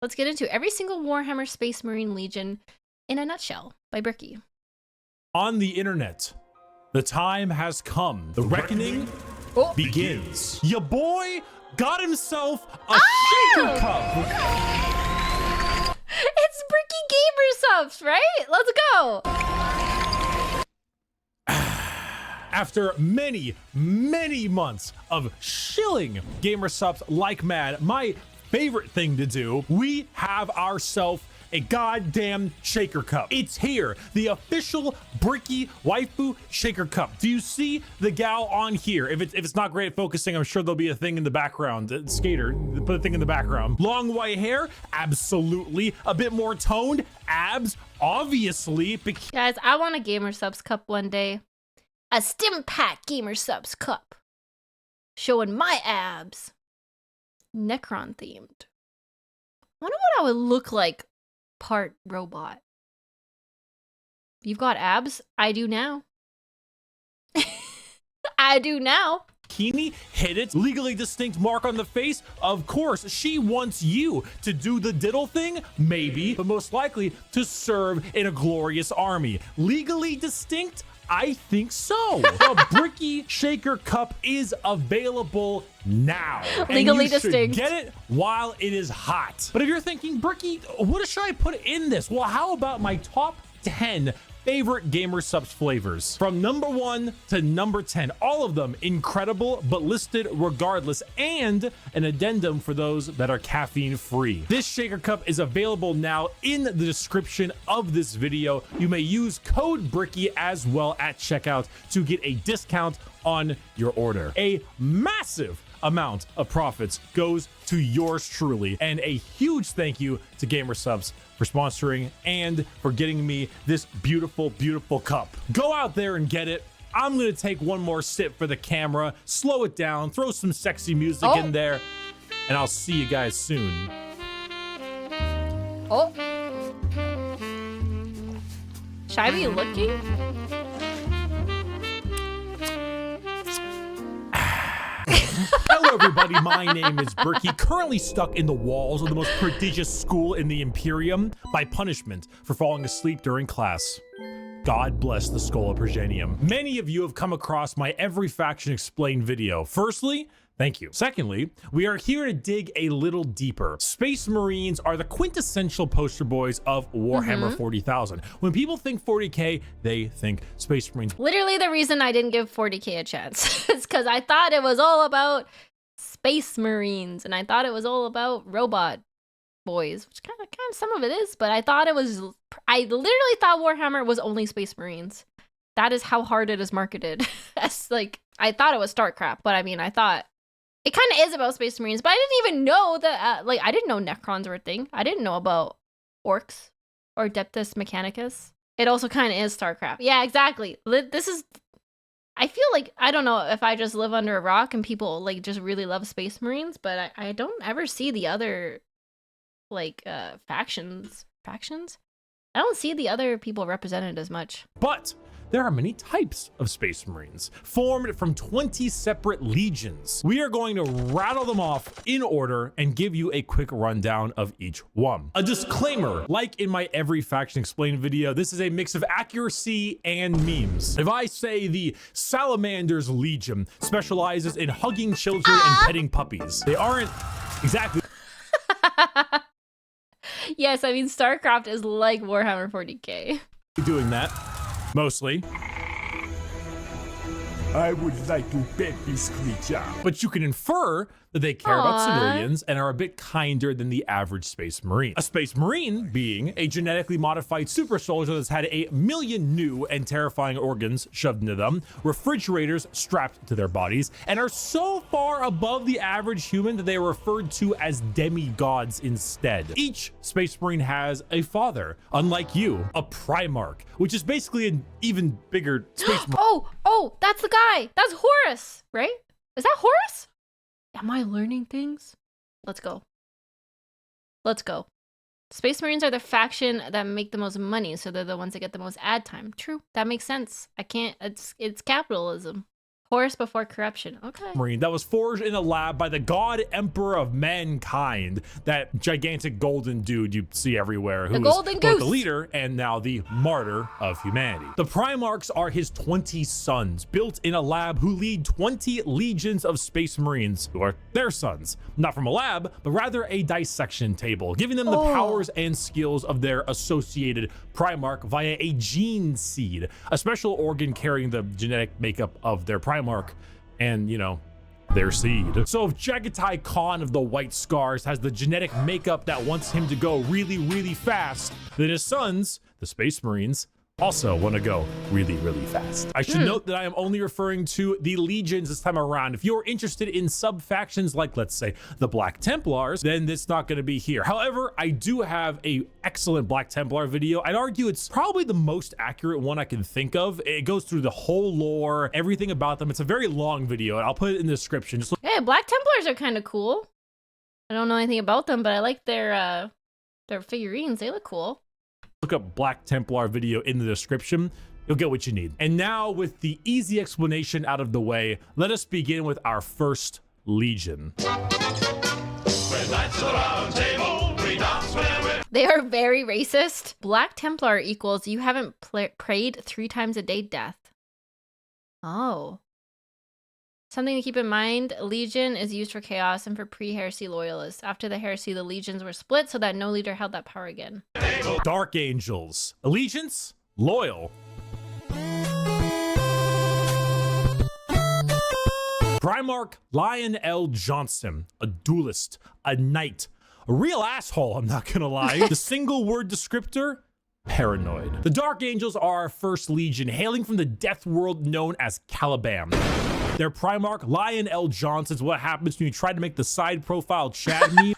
let's get into every single Warhammer Space Marine Legion in a nutshell by Bricky. On the internet, the time has come. The reckoning begins. Your boy got himself a shaker cup. It's Bricky Gamer Subs, right? Let's go. After many months of shilling gamer subs like mad, my favorite thing to do, we have ourselves a goddamn shaker cup. It's here, the official Bricky waifu shaker cup. Do you see the gal on here? If it's not great at focusing, I'm sure there'll be a thing in the background. Skater, put a thing in the background. Long white hair, absolutely. A bit more toned, abs, obviously. Guys, I want a Gamer Subs cup one day. A Stim Pack Gamer Subs cup. Showing my abs. Necron themed. Wonder what I would look like part robot. You've got abs? I do now. I do now. Bikini, hit it, legally distinct mark on the face. Of course, she wants you to do the diddle thing, maybe, but most likely to serve in a glorious army. Legally distinct? I think so. The Bricky Shaker Cup is available now. Legally and you distinct. Should get it while it is hot. But if you're thinking, Bricky, what should I put in this? Well, how about my top 10 favorite Gamer Subs flavors? From number 1 to number 10, all of them incredible, but listed regardless, and an addendum for those that are caffeine free. This shaker cup is available now in the description of this video. You may use code Bricky as well at checkout to get a discount on your order. A massive amount of profits goes to yours truly, and a huge thank you to Gamer Subs for sponsoring and for getting me this beautiful cup. Go out there and get it. I'm gonna take one more sip for the camera, slow it down, throw some sexy music in there, and I'll see you guys soon. Oh. Should I be looking? Hello everybody, my name is Bricky, currently stuck in the walls of the most prodigious school in the Imperium by punishment for falling asleep during class. God bless the Skull of Progenium. Many of you have come across my Every Faction Explained video. Firstly, thank you. Secondly, we are here to dig a little deeper. Space Marines are the quintessential poster boys of Warhammer 40,000. When people think 40K, they think Space Marines. Literally the reason I didn't give 40K a chance is because I thought it was all about Space Marines, and I thought it was all about robot boys, which kind of some of it is, but I literally thought Warhammer was only Space Marines. That is how hard it is marketed. As like, I thought it was StarCraft, but I mean, I thought it kind of is about Space Marines, but I didn't even know that, I didn't know Necrons were a thing. I didn't know about Orcs or Adeptus Mechanicus. It also kind of is StarCraft. Yeah, exactly. This is, I feel like, I don't know if I just live under a rock and people like just really love Space Marines, but I don't ever see the other factions. I don't see the other people represented as much. But there are many types of Space Marines, formed from 20 separate legions. We are going to rattle them off in order and give you a quick rundown of each one. A disclaimer, like in my Every Faction Explained video, this is a mix of accuracy and memes. If I say the Salamander's Legion specializes in hugging children and petting puppies, they aren't exactly Yes, I mean, StarCraft is like Warhammer 40K. doing that. Mostly. I would like to pet this creature. But you can infer that they care about civilians and are a bit kinder than the average Space Marine. A Space Marine being a genetically modified super soldier that's had 1,000,000 new and terrifying organs shoved into them, refrigerators strapped to their bodies, and are so far above the average human that they are referred to as demigods instead. Each Space Marine has a father, unlike you, a Primarch, which is basically an even bigger Space Marine. Oh, that's the guy. That's Horus, right? Is that Horus? Am I learning things? Let's go. Let's go. Space Marines are the faction that make the most money, so they're the ones that get the most ad time. True, that makes sense. It's capitalism. Horus before corruption. Okay. Marine that was forged in a lab by the god emperor of mankind, that gigantic golden dude you see everywhere, who is both the leader and now the martyr of humanity. The Primarchs are his 20 sons, built in a lab, who lead 20 legions of space marines, who are their sons, not from a lab, but rather a dissection table, giving them the powers and skills of their associated Primarch via a gene seed, a special organ carrying the genetic makeup of their Primarch and, you know, their seed. So if Jagatai Khan of the White Scars has the genetic makeup that wants him to go really, really fast, then his sons, the Space Marines, also want to go really, really fast. I should note that I am only referring to the legions this time around. If you're interested in sub-factions like, let's say, the Black Templars, then it's not going to be here. However, I do have a excellent Black Templar video. I'd argue it's probably the most accurate one I can think of. It goes through the whole lore, everything about them. It's a very long video, and I'll put it in the description. Just hey, Black Templars are kind of cool. I don't know anything about them, but I like their figurines. They look cool. Look up Black Templar video in the description. You'll get what you need. And now, with the easy explanation out of the way, let us begin with our first legion. They are very racist. Black Templar equals you haven't prayed 3 times a day death. Oh. Something to keep in mind, Legion is used for chaos and for pre-heresy loyalists. After the heresy, the legions were split so that no leader held that power again. Dark Angels. Allegiance? Loyal. Primarch Lion L. Johnson, a duelist, a knight, a real asshole, I'm not gonna lie. The single word descriptor? Paranoid. The Dark Angels are our first legion, hailing from the death world known as Caliban. Their Primarch, Lion L. Johnson, is what happens when you try to make the side profile Chad meme.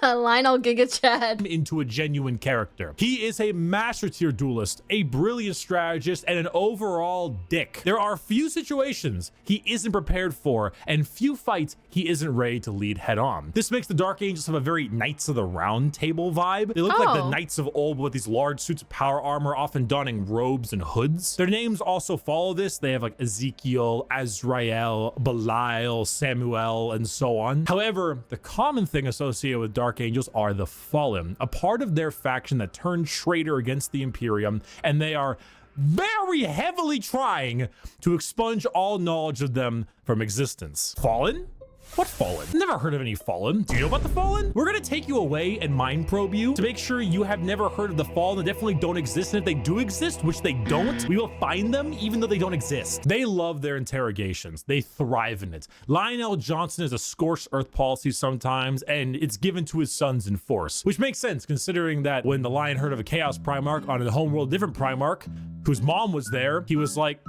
Lionel Giga Chad into a genuine character. He is a master tier duelist, a brilliant strategist, and an overall dick. There are few situations he isn't prepared for, and few fights he isn't ready to lead head on. This makes the Dark Angels have a very Knights of the Round Table vibe. They look like the Knights of old with these large suits of power armor, often donning robes and hoods. Their names also follow this. They have like Ezekiel, Azrael, Belial, Samuel, and so on. However, the common thing associated with Dark Angels are the Fallen, a part of their faction that turned traitor against the Imperium, and they are very heavily trying to expunge all knowledge of them from existence. Fallen? What Fallen? Never heard of any Fallen. Do you know about the Fallen? We're gonna take you away and mind probe you to make sure you have never heard of the Fallen. They definitely don't exist, and if they do exist, which they don't, we will find them even though they don't exist. They love their interrogations. They thrive in it. Lionel Johnson is a scorched earth policy sometimes, and it's given to his sons in force, which makes sense considering that when the Lion heard of a Chaos Primarch on a homeworld different Primarch, whose mom was there, he was like,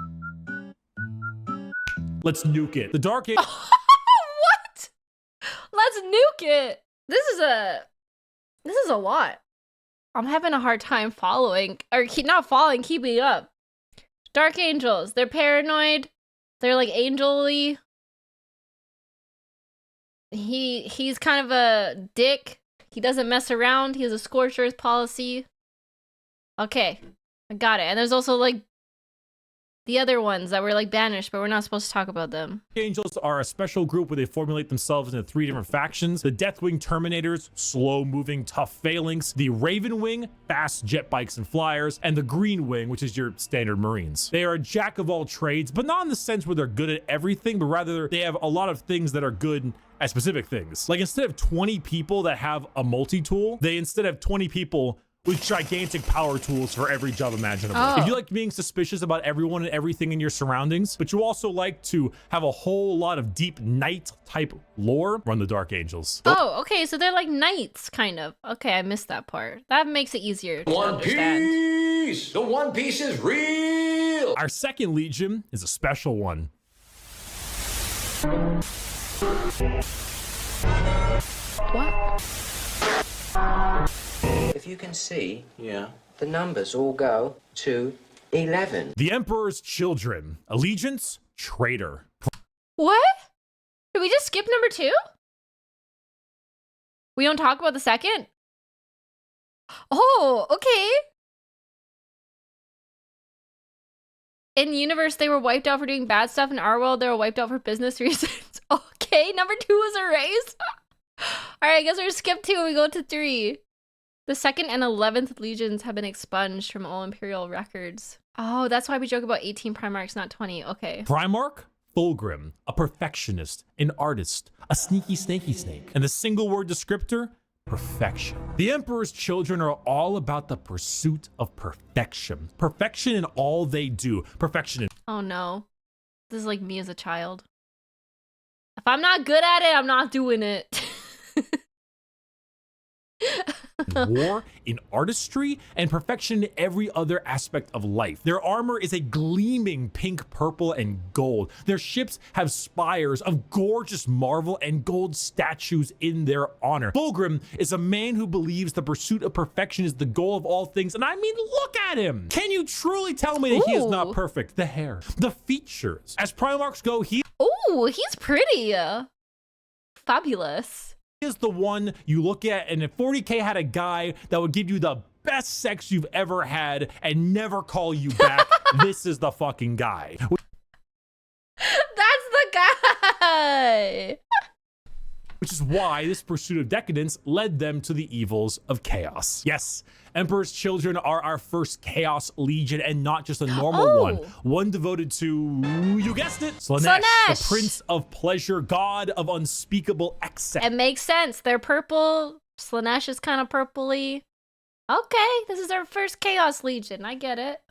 let's nuke it. The Dark Angels. Let's nuke it. This is a lot. I'm having a hard time following, or not following, keeping up. Dark Angels, they're paranoid. They're like angel-y. He's kind of a dick. He doesn't mess around. He has a scorched earth policy. Okay, I got it. And there's also like the other ones that were like banished, but we're not supposed to talk about them. Angels are a special group where they formulate themselves into 3 different factions. The Deathwing Terminators, slow-moving, tough phalanx. The Raven Wing, fast jet bikes and flyers. And the Green Wing, which is your standard Marines. They are a jack of all trades, but not in the sense where they're good at everything, but rather they have a lot of things that are good at specific things. Like instead of 20 people that have a multi-tool, they instead have 20 people with gigantic power tools for every job imaginable. If you like being suspicious about everyone and everything in your surroundings, but you also like to have a whole lot of deep knight type lore, run the Dark Angels. Oh, okay, so they're like knights, kind of. Okay, I missed that part. That makes it easier to understand. Piece! The One Piece is real! Our second legion is a special one. What? If you can see, the numbers all go to 11. The Emperor's Children. Allegiance, traitor. What? Did we just skip number 2? We don't talk about the second? Oh, okay. In universe, they were wiped out for doing bad stuff. In our world, they were wiped out for business reasons. Okay, number 2 was erased. All right, I guess we're skip 2 and we go to 3. The 2nd and 11th legions have been expunged from all Imperial records. Oh, that's why we joke about 18 Primarchs, not 20. Okay. Primarch Fulgrim, a perfectionist, an artist, a sneaky snaky snake, and the single word descriptor, perfection. The Emperor's children are all about the pursuit of perfection. Perfection in all they do. Perfection in Oh no. This is like me as a child. If I'm not good at it, I'm not doing it. war, in artistry, and perfection in every other aspect of life. Their armor is a gleaming pink, purple, and gold. Their ships have spires of gorgeous marble and gold statues in their honor. Fulgrim is a man who believes the pursuit of perfection is the goal of all things, and I mean, look at him! Can you truly tell me that he is not perfect? The hair, the features. As Primarchs go, he He's pretty. Fabulous. is the one you look at, and if 40K had a guy that would give you the best sex you've ever had and never call you back, this is the fucking guy. That's the guy. Which is why this pursuit of decadence led them to the evils of chaos. Yes, Emperor's children are our first Chaos Legion, and not just a normal one devoted to, you guessed it, Slaanesh, the Prince of Pleasure, God of unspeakable excess. It makes sense. They're purple. Slaanesh is kind of purpley. Okay, this is our first Chaos Legion. I get it.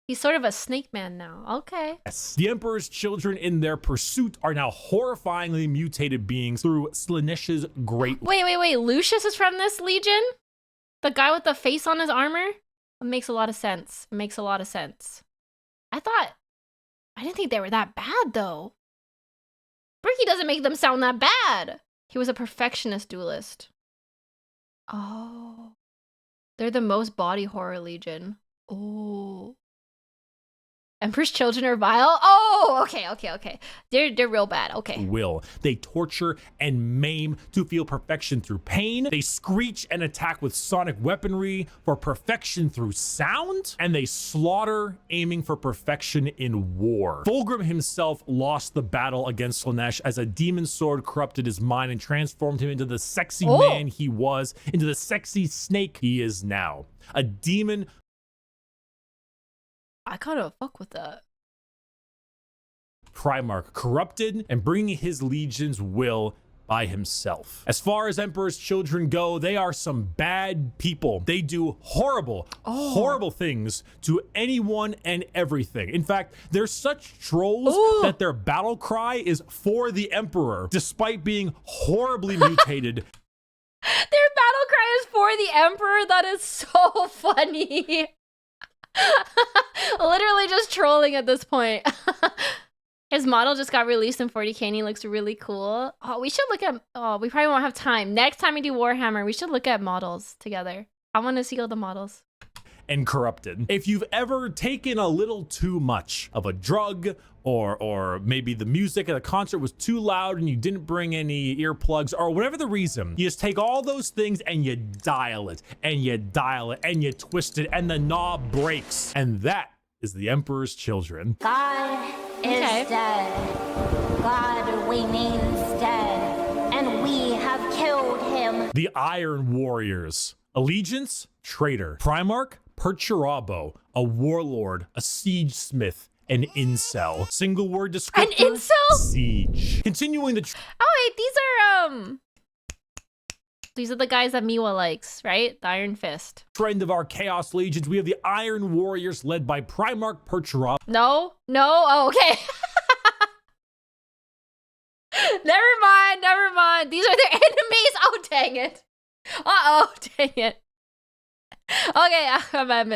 He's sort of a snake man now. Okay. Yes. The Emperor's children in their pursuit are now horrifyingly mutated beings through Slaanesh's great... Wait. Lucius is from this legion? The guy with the face on his armor? It makes a lot of sense. It makes a lot of sense. I didn't think they were that bad, though. Bricky doesn't make them sound that bad. He was a perfectionist duelist. Oh. They're the most body horror legion. Oh. Emperor's children are vile? Oh, okay. They're real bad. Okay. Will. They torture and maim to feel perfection through pain. They screech and attack with sonic weaponry for perfection through sound. And they slaughter, aiming for perfection in war. Fulgrim himself lost the battle against Slaanesh as a demon sword corrupted his mind and transformed him into the sexy man he was, into the sexy snake he is now. A demon. I kind of fuck with that. Primarch, corrupted and bringing his legion's will by himself. As far as Emperor's children go, they are some bad people. They do horrible things to anyone and everything. In fact, they're such trolls that their battle cry is for the Emperor, despite being horribly mutated. Their battle cry is for the Emperor? That is so funny. Literally just trolling at this point. His model just got released in 40K and he looks really cool. Oh, we should look at... Oh, we probably won't have time. Next time we do Warhammer, we should look at models together. I want to see all the models. And corrupted. If you've ever taken a little too much of a drug, or maybe the music at the concert was too loud and you didn't bring any earplugs, or whatever the reason, you just take all those things and you dial it, and you dial it, and you twist it, and the knob breaks. And that is the Emperor's children. God is dead. God, we mean, is dead. And we have killed him. The Iron Warriors. Allegiance, traitor. Primarch, Perturabo, a warlord, a siege smith, an incel. Single word descriptor. An incel? Siege. Continuing the... Oh, wait, these are the guys that Miwa likes, right? The Iron Fist. Trend of our Chaos Legions, we have the Iron Warriors led by Primarch Perturabo. No. Oh, okay. Never mind. These are their enemies. Oh, dang it. Dang it. Okay,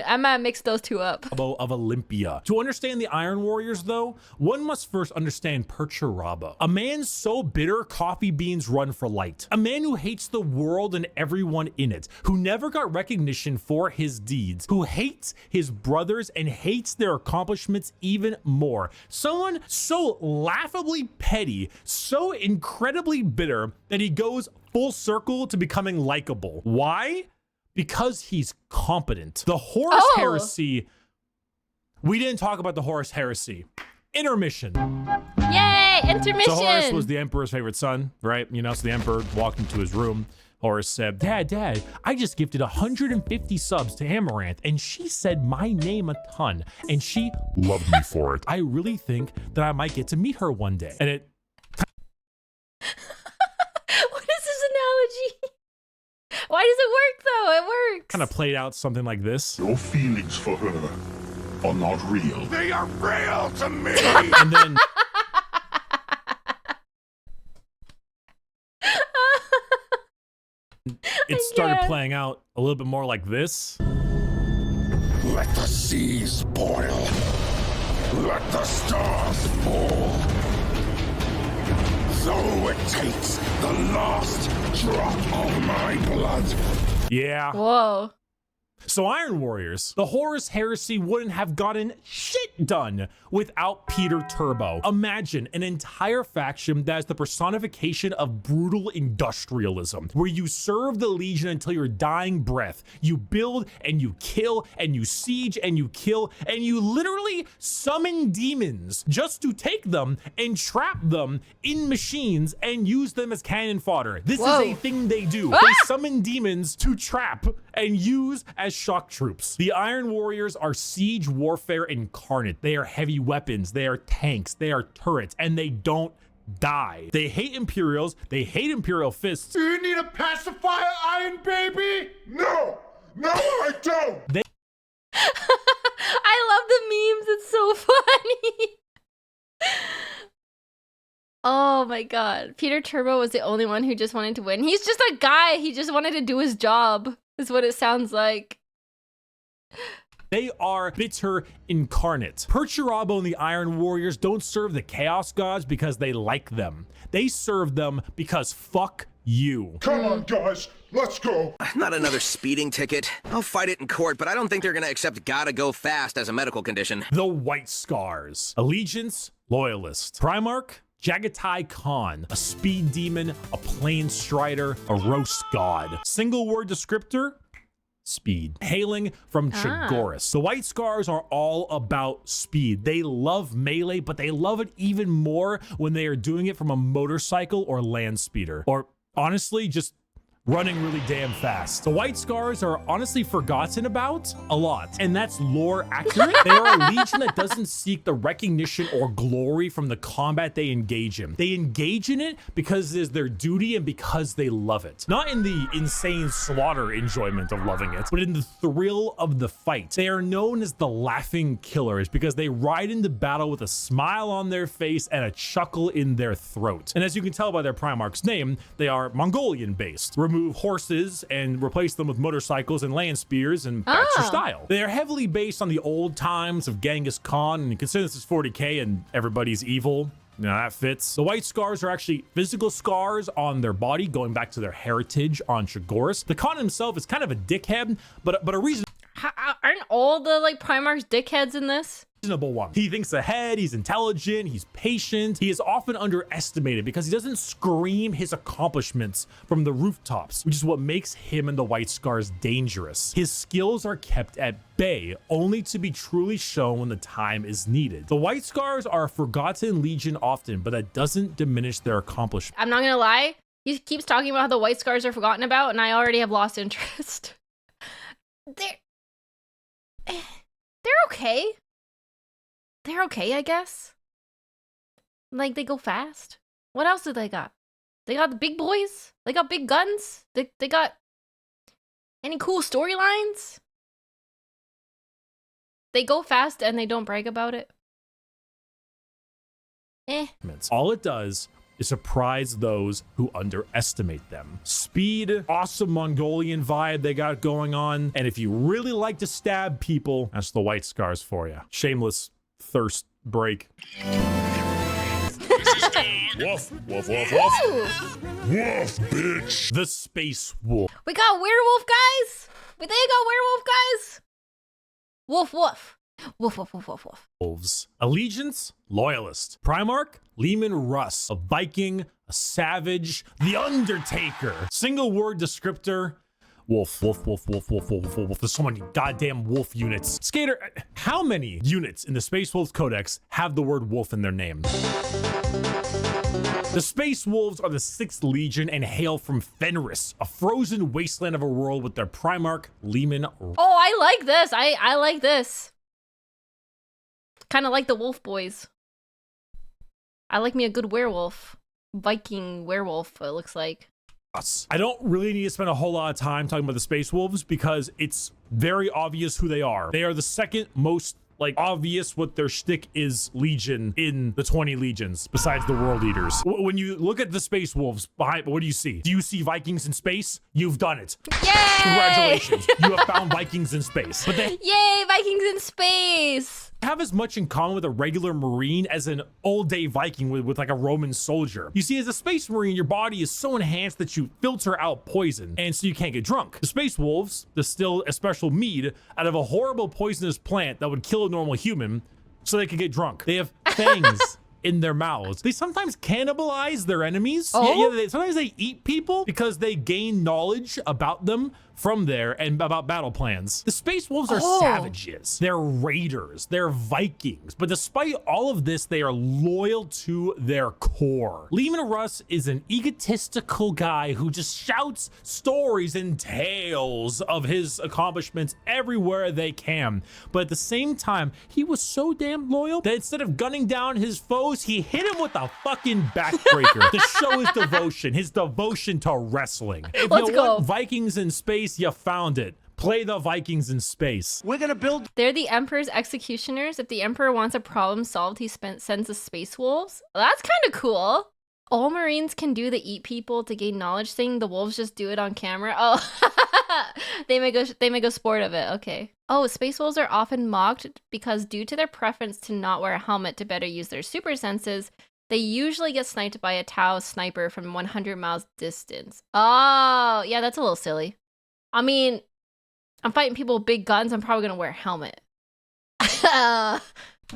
I might mix those two up. Of Olympia. To understand the Iron Warriors, though, one must first understand Perturabo. A man so bitter coffee beans run for light. A man who hates the world and everyone in it. Who never got recognition for his deeds. Who hates his brothers and hates their accomplishments even more. Someone so laughably petty, so incredibly bitter, that he goes full circle to becoming likable. Why? Because he's competent. The Horus heresy We didn't talk about the Horus heresy. Intermission. Yay, intermission. So Horus was the emperor's favorite son, right? You know, so the emperor walked into his room. Horus said, Dad, I just gifted 150 subs to Amaranth, and she said my name a ton, and she loved me for it. I really think that I might get to meet her one day. And it... What is this analogy? Why does it work, though? It works. kind of played out something like this. Your feelings for her are not real. They are real to me! And then... it started playing out a little bit more like this. Let the seas boil. Let the stars fall. So it takes the last drop of my blood. Yeah. Whoa. So Iron Warriors, the Horus heresy wouldn't have gotten shit done without Peter Turbo. Imagine an entire faction that is the personification of brutal industrialism, where you serve the Legion until your dying breath. You build and you kill and you siege and you kill and you literally summon demons just to take them and trap them in machines and use them as cannon fodder. This is a thing they do. They summon demons to trap and use as shock troops. The Iron Warriors are siege warfare incarnate. They are heavy weapons, they are tanks, they are turrets, and they don't die. They hate Imperials, they hate Imperial fists. Do you need a pacifier, Iron Baby? No, I don't. I love the memes. It's so funny. Oh my god. Peter Turbo was the only one who just wanted to win. He's just a guy. He just wanted to do his job, is what it sounds like. They are bitter incarnate. Perturabo and the Iron Warriors don't serve the Chaos Gods because they like them. They serve them because fuck you. Come on, guys, let's go. Not another speeding ticket. I'll fight it in court, but I don't think they're gonna accept gotta go fast as a medical condition. The White Scars. Allegiance, Loyalist. Primarch, Jagatai Khan, a speed demon, a plane strider, a roast god. Single word descriptor, speed. Hailing from Chagoris. The White Scars are all about speed. They love melee, but they love it even more when they are doing it from a motorcycle or land speeder. Or honestly, just running really damn fast. The White Scars are honestly forgotten about a lot, and that's lore accurate. They are a legion that doesn't seek the recognition or glory from the combat they engage in. They engage in it because it is their duty and because they love it. Not in the insane slaughter enjoyment of loving it, but in the thrill of the fight. They are known as the Laughing Killers because they ride into battle with a smile on their face and a chuckle in their throat. And as you can tell by their Primarch's name, they are Mongolian based. Remove horses and replace them with motorcycles and land spears, and that's your style. They are heavily based on the old times of Genghis Khan, and consider this is 40k and everybody's evil. You know, that fits. The White Scars are actually physical scars on their body, going back to their heritage on Chagoris. The Khan himself is kind of a dickhead, but a reason. Aren't all the like Primarchs dickheads in this? Reasonable one. He thinks ahead, he's intelligent, he's patient. He is often underestimated because he doesn't scream his accomplishments from the rooftops, which is what makes him and the White Scars dangerous. His skills are kept at bay, only to be truly shown when the time is needed. The White Scars are a forgotten legion often, but that doesn't diminish their accomplishments. I'm not gonna lie, he keeps talking about how the White Scars are forgotten about, and I already have lost interest. They're okay. They're okay, I guess. Like, they go fast. What else do they got? They got the big boys. They got big guns. They got any cool storylines? They go fast and they don't brag about it. All it does is surprise those who underestimate them. Speed, awesome Mongolian vibe they got going on. And if you really like to stab people, that's the White Scars for you. Shameless thirst break. Woof, woof, woof, woof. Woof, bitch. The Space Wolf. We got werewolf guys. They got werewolf guys. Woof woof. Woof woof woof woof woof. Wolves. Allegiance, Loyalist. Primarch, Leman Russ. A Viking, a Savage, the Undertaker. Single word descriptor, Wolf. There's so many goddamn wolf units. Skater, how many units in the Space Wolves Codex have the word wolf in their name? The Space Wolves are the 6th Legion and hail from Fenris, a frozen wasteland of a world with their Primarch, Leman. Oh, I like this. I like this. Kind of like the Wolf Boys. I like me a good werewolf. Viking werewolf, it looks like. I don't really need to spend a whole lot of time talking about the Space Wolves because it's very obvious who they are. They are the 2nd most obvious what their shtick is legion in the 20 legions besides the world eaters. When you look at the Space Wolves behind, what do you see? Do you see Vikings in space? You've done it. Yay! Congratulations. You have found Vikings in space. But they Yay, Vikings in space. Have as much in common with a regular Marine as an old day Viking with like a Roman soldier. You see, as a Space Marine, your body is so enhanced that you filter out poison, and so you can't get drunk. The Space Wolves distill a special mead out of a horrible poisonous plant that would kill a normal human so they could get drunk. They have fangs in their mouths. They sometimes cannibalize their enemies. Oh? Sometimes they eat people because they gain knowledge about them from there and about battle plans. The Space Wolves are savages. They're raiders. They're Vikings. But despite all of this, they are loyal to their core. Leman Russ is an egotistical guy who just shouts stories and tales of his accomplishments everywhere they can. But at the same time, he was so damn loyal that instead of gunning down his foes, he hit him with a fucking backbreaker to show his devotion to wrestling. If Let's you go. want Vikings in space, you found it. Play the Vikings in space. We're gonna build. They're the Emperor's executioners. If the Emperor wants a problem solved, he sends the Space Wolves. Well, that's kind of cool. All Marines can do the eat people to gain knowledge thing. The wolves just do it on camera. Oh, they make a sport of it. Okay. Oh, Space Wolves are often mocked because due to their preference to not wear a helmet to better use their super senses, they usually get sniped by a Tau sniper from 100 miles distance. Oh, yeah, that's a little silly. I mean, I'm fighting people with big guns. I'm probably gonna wear a helmet. The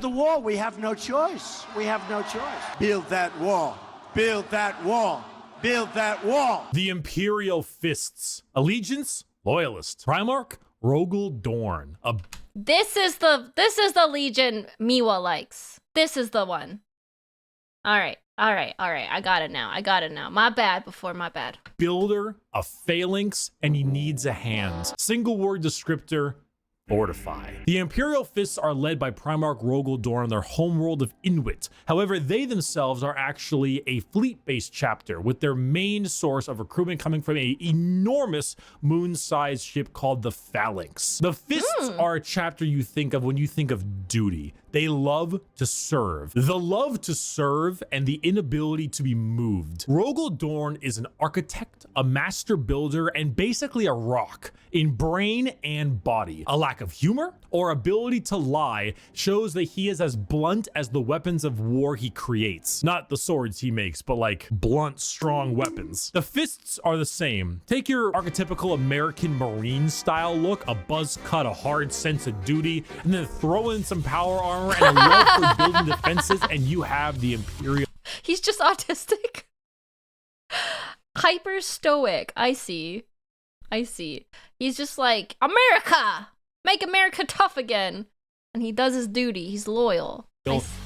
wall. We have no choice. We have no choice. Build that wall. Build that wall. Build that wall. The Imperial Fists. Allegiance, Loyalist. Primarch, Rogel Dorn. This is the Legion Miwa likes. This is the one. All right. I got it now. My bad. Builder, a phalanx, and he needs a hand. Single word descriptor, fortify. The Imperial Fists are led by Primarch Rogel Dorn on their homeworld of Inuit. However, they themselves are actually a fleet-based chapter with their main source of recruitment coming from an enormous moon-sized ship called the Phalanx. The Fists are a chapter you think of when you think of duty. They love to serve. The love to serve and the inability to be moved. Rogel Dorn is an architect, a master builder, and basically a rock in brain and body. A lack of humor or ability to lie shows that he is as blunt as the weapons of war he creates. Not the swords he makes, but like blunt, strong weapons. The Fists are the same. Take your archetypical American Marine style look, a buzz cut, a hard sense of duty, and then throw in some power armor and a love for building defenses, and you have the Imperial. He's just autistic. Hyper stoic. I see. He's just like, America! Make America tough again. And he does his duty. He's loyal.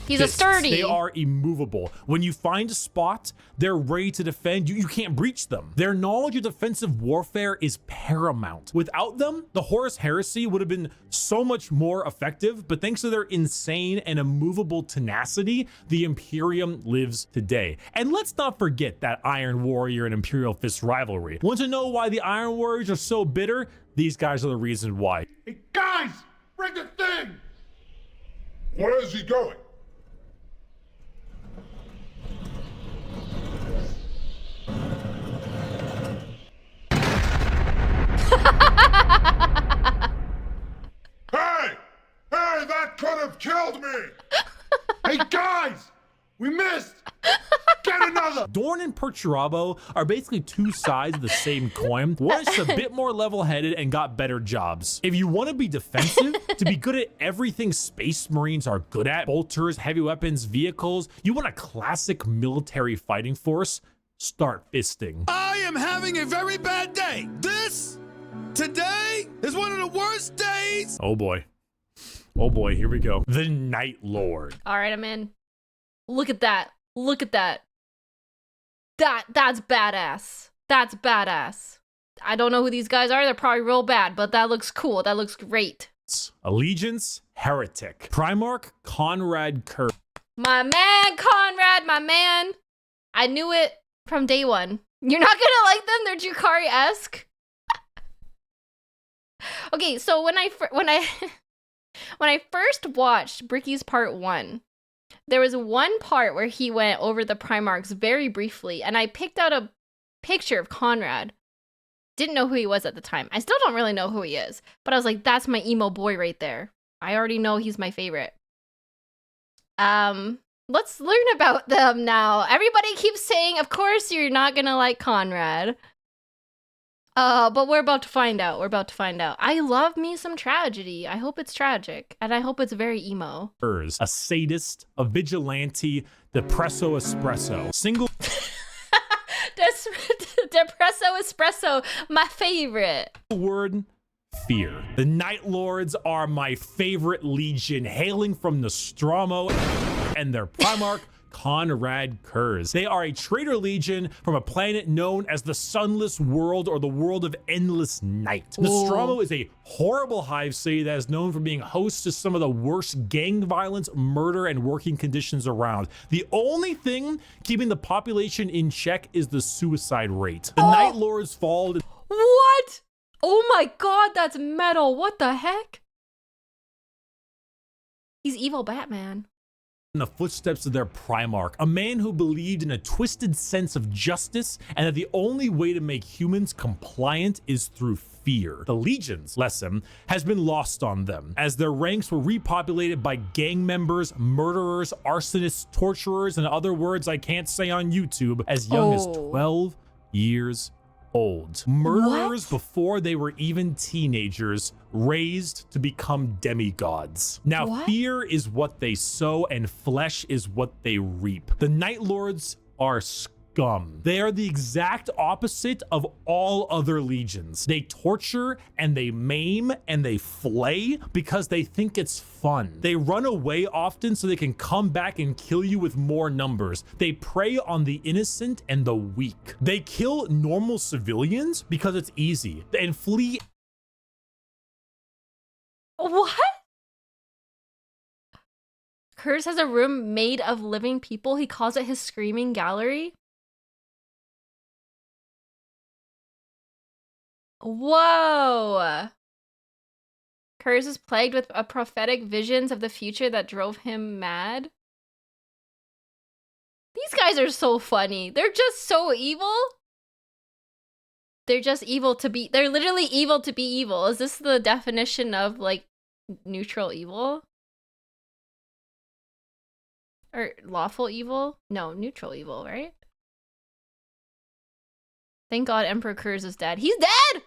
He's a sturdy. They are immovable. When you find a spot, they're ready to defend. You can't breach them. Their knowledge of defensive warfare is paramount. Without them, the Horus Heresy would have been so much more effective, but thanks to their insane and immovable tenacity, the Imperium lives today. And let's not forget that Iron Warrior and Imperial Fist rivalry. Want to know why the Iron Warriors are so bitter? These guys are the reason why. Hey, guys, bring the thing! Where is he going? Hey! Hey, that could have killed me! Hey, guys! We missed! Get another! Dorn and Perturabo are basically two sides of the same coin. One is a bit more level-headed and got better jobs. If you want to be defensive, to be good at everything Space Marines are good at, bolters, heavy weapons, vehicles, you want a classic military fighting force, start fisting. I am having a very bad day. This Today is one of the worst days. Oh boy. Oh boy, here we go. The Night Lord. All right, I'm in. Look at that. Look at that. That's badass. That's badass. I don't know who these guys are. They're probably real bad, but that looks cool. That looks great. Allegiance, Heretic. Primarch, Conrad Kerr. My man, Conrad, my man. I knew it from day one. You're not gonna like them? They're Jukari-esque. Okay, so when I first watched Bricky's part 1, there was one part where he went over the Primarchs very briefly, and I picked out a picture of Conrad. Didn't know who he was at the time. I still don't really know who he is, but I was like, that's my emo boy right there. I already know he's my favorite. Let's learn about them now. Everybody keeps saying, of course you're not gonna like Conrad. But we're about to find out. We're about to find out. I love me some tragedy. I hope it's tragic, and I hope it's very emo. A sadist, a vigilante, depresso espresso. Single Depresso espresso, my favorite. word, fear. The Night Lords are my favorite legion, hailing from Nostromo and their Primarch, Conrad Kurz. They are a traitor legion from a planet known as the Sunless World, or the World of Endless Night. Nostromo is a horrible hive city that is known for being host to some of the worst gang violence, murder, and working conditions around. The only thing keeping the population in check is the suicide rate. The Night Lords fall. What? Oh my god, that's metal. What the heck? He's evil Batman. In the footsteps of their Primarch, a man who believed in a twisted sense of justice and that the only way to make humans compliant is through fear. The Legion's lesson has been lost on them, as their ranks were repopulated by gang members, murderers, arsonists, torturers, and other words I can't say on YouTube, as young as 12 years old. Murderers before they were even teenagers, raised to become demigods. Now, fear is what they sow and flesh is what they reap. The Night Lords are scum. They are the exact opposite of all other legions. They torture and they maim and they flay because they think it's fun. They run away often so they can come back and kill you with more numbers. They prey on the innocent and the weak. They kill normal civilians because it's easy and flee. What? Kurz has a room made of living people. He calls it his screaming gallery. Whoa. Kurz is plagued with a prophetic visions of the future that drove him mad. These guys are so funny. They're just so evil. They're just evil to be. They're literally evil to be evil. Is this the definition of like neutral evil? Or lawful evil? No, neutral evil, right? Thank God Emperor Kurz is dead. He's dead!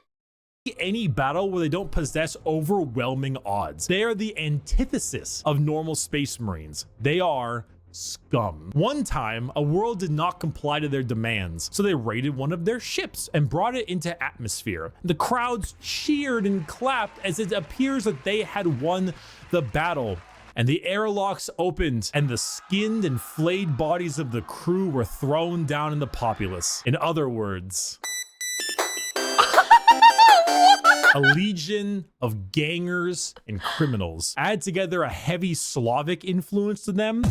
Any battle where they don't possess overwhelming odds. They are the antithesis of normal space marines. They are scum. One time, a world did not comply to their demands, so they raided one of their ships and brought it into atmosphere. The crowds cheered and clapped as it appears that they had won the battle. And the airlocks opened, and the skinned and flayed bodies of the crew were thrown down in the populace. In other words, a legion of gangers and criminals. Add together a heavy Slavic influence to them,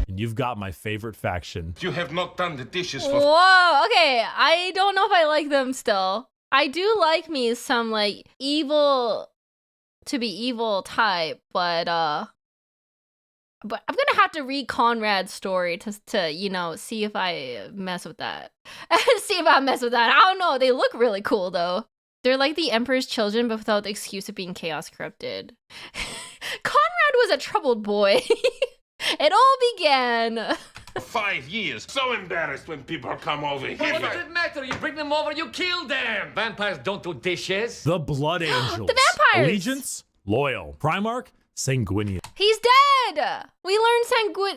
and you've got my favorite faction. You have not done the dishes for... Whoa, okay. I don't know if I like them still. I do like me some, like, evil to be evil type, but I'm gonna have to read Conrad's story to you know, see if I mess with that. See if I mess with that. I don't know. They look really cool, though. They're like the Emperor's children, but without the excuse of being chaos corrupted. Conrad was a troubled boy. It all began... 5 years. So embarrassed when people come over here. What does it matter? You bring them over, you kill them. Vampires don't do dishes. The Blood Angels. The vampires. Allegiance, loyal. Primarch, sanguineous. He's dead! We learned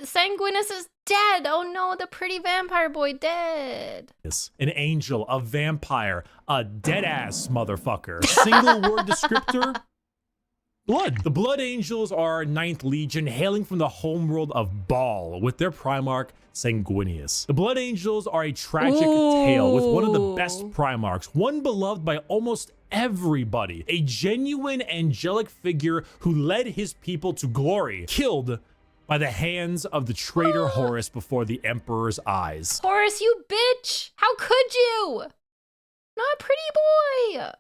Sanguinus' dead. Oh no, the pretty vampire boy dead. An angel, a vampire, a dead-ass motherfucker. Single word descriptor, blood. The Blood Angels are 9th Legion, hailing from the homeworld of Baal with their Primarch, Sanguinius. The Blood Angels are a tragic tale with one of the best Primarchs, one beloved by almost everybody, a genuine angelic figure who led his people to glory, killed by the hands of the traitor Horus before the Emperor's eyes. Horus, you bitch! How could you? Not a pretty boy!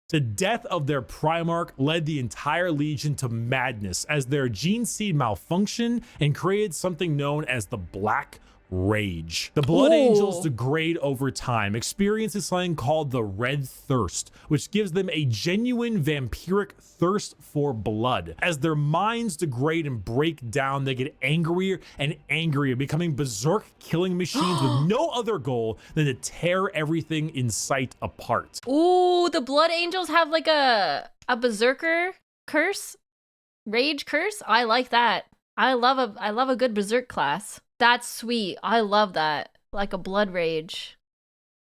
The death of their Primarch led the entire Legion to madness as their gene seed malfunctioned and created something known as the Black Rage. The Blood Angels degrade over time, experiencing something called the Red Thirst, which gives them a genuine vampiric thirst for blood. As their minds degrade and break down, they get angrier and angrier, becoming berserk killing machines with no other goal than to tear everything in sight apart. Ooh, the Blood Angels have like a berserker curse? Rage curse? I like that. I love a good berserk class. That's sweet. I love that. Like a blood rage.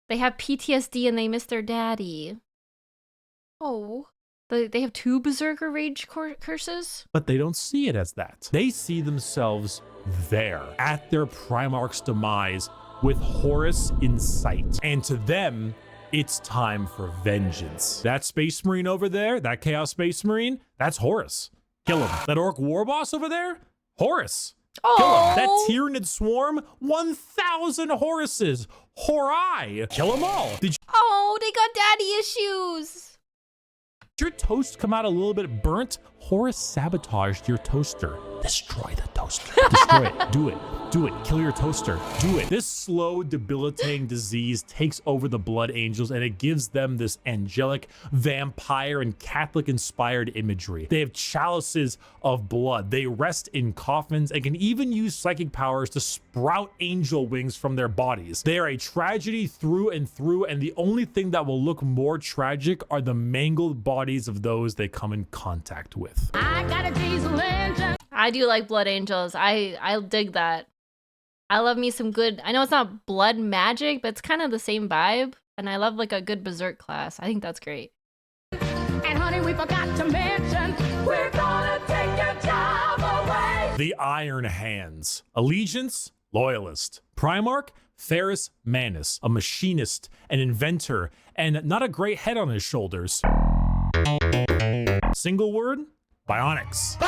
They have PTSD and they miss their daddy. Oh. They have 2 berserker rage curses? But they don't see it as that. They see themselves there, at their Primarch's demise, with Horus in sight. And to them, it's time for vengeance. That Space Marine over there, that Chaos Space Marine, that's Horus. Kill him. That Orc War Boss over there, Horus. Kill him. That Tyranid swarm, 1,000 Horuses. Horai. Kill them all. Did they got daddy issues. your toast come out a little bit burnt? Horus sabotaged your toaster. Destroy the toaster. Destroy it. Do it. Do it. Kill your toaster. Do it. This slow, debilitating disease takes over the Blood Angels, and it gives them this angelic, vampire, and Catholic-inspired imagery. They have chalices of blood. They rest in coffins and can even use psychic powers to sprout angel wings from their bodies. They are a tragedy through and through, and the only thing that will look more tragic are the mangled bodies of those they come in contact with. I got a diesel engine. I do like Blood Angels. I dig that. I love me some good, I know it's not blood magic, but it's kind of the same vibe. And I love like a good berserk class. I think that's great. And honey, we forgot to mention, we're gonna take your job away. The Iron Hands. Allegiance, loyalist. Primarch, Ferrus Manus, a machinist, an inventor, and not a great head on his shoulders. Single word, bionics.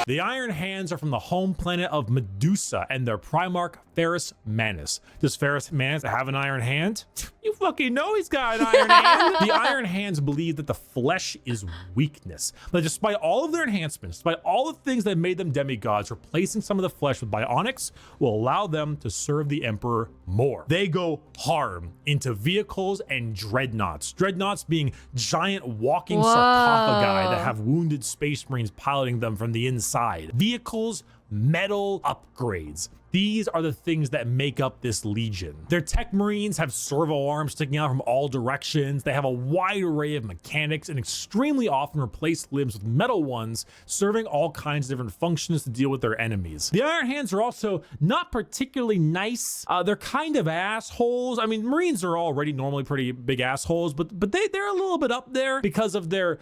The Iron Hands are from the home planet of Medusa and their Primarch, Ferrus Manus. Does Ferrus Manus have an iron hand? You fucking know he's got an iron hand. The Iron Hands believe that the flesh is weakness. But despite all of their enhancements, despite all the things that made them demigods, replacing some of the flesh with bionics will allow them to serve the Emperor more. They go hard into vehicles and dreadnoughts. Dreadnoughts being giant walking sarcophagi that have wounded space marines piloting them from the inside. Vehicles, metal upgrades. These are the things that make up this legion. Their tech marines have servo arms sticking out from all directions. They have a wide array of mechanics and extremely often replace limbs with metal ones, serving all kinds of different functions to deal with their enemies. The Iron Hands are also not particularly nice. They're kind of assholes. I mean, marines are already normally pretty big assholes, but they're a little bit up there because of their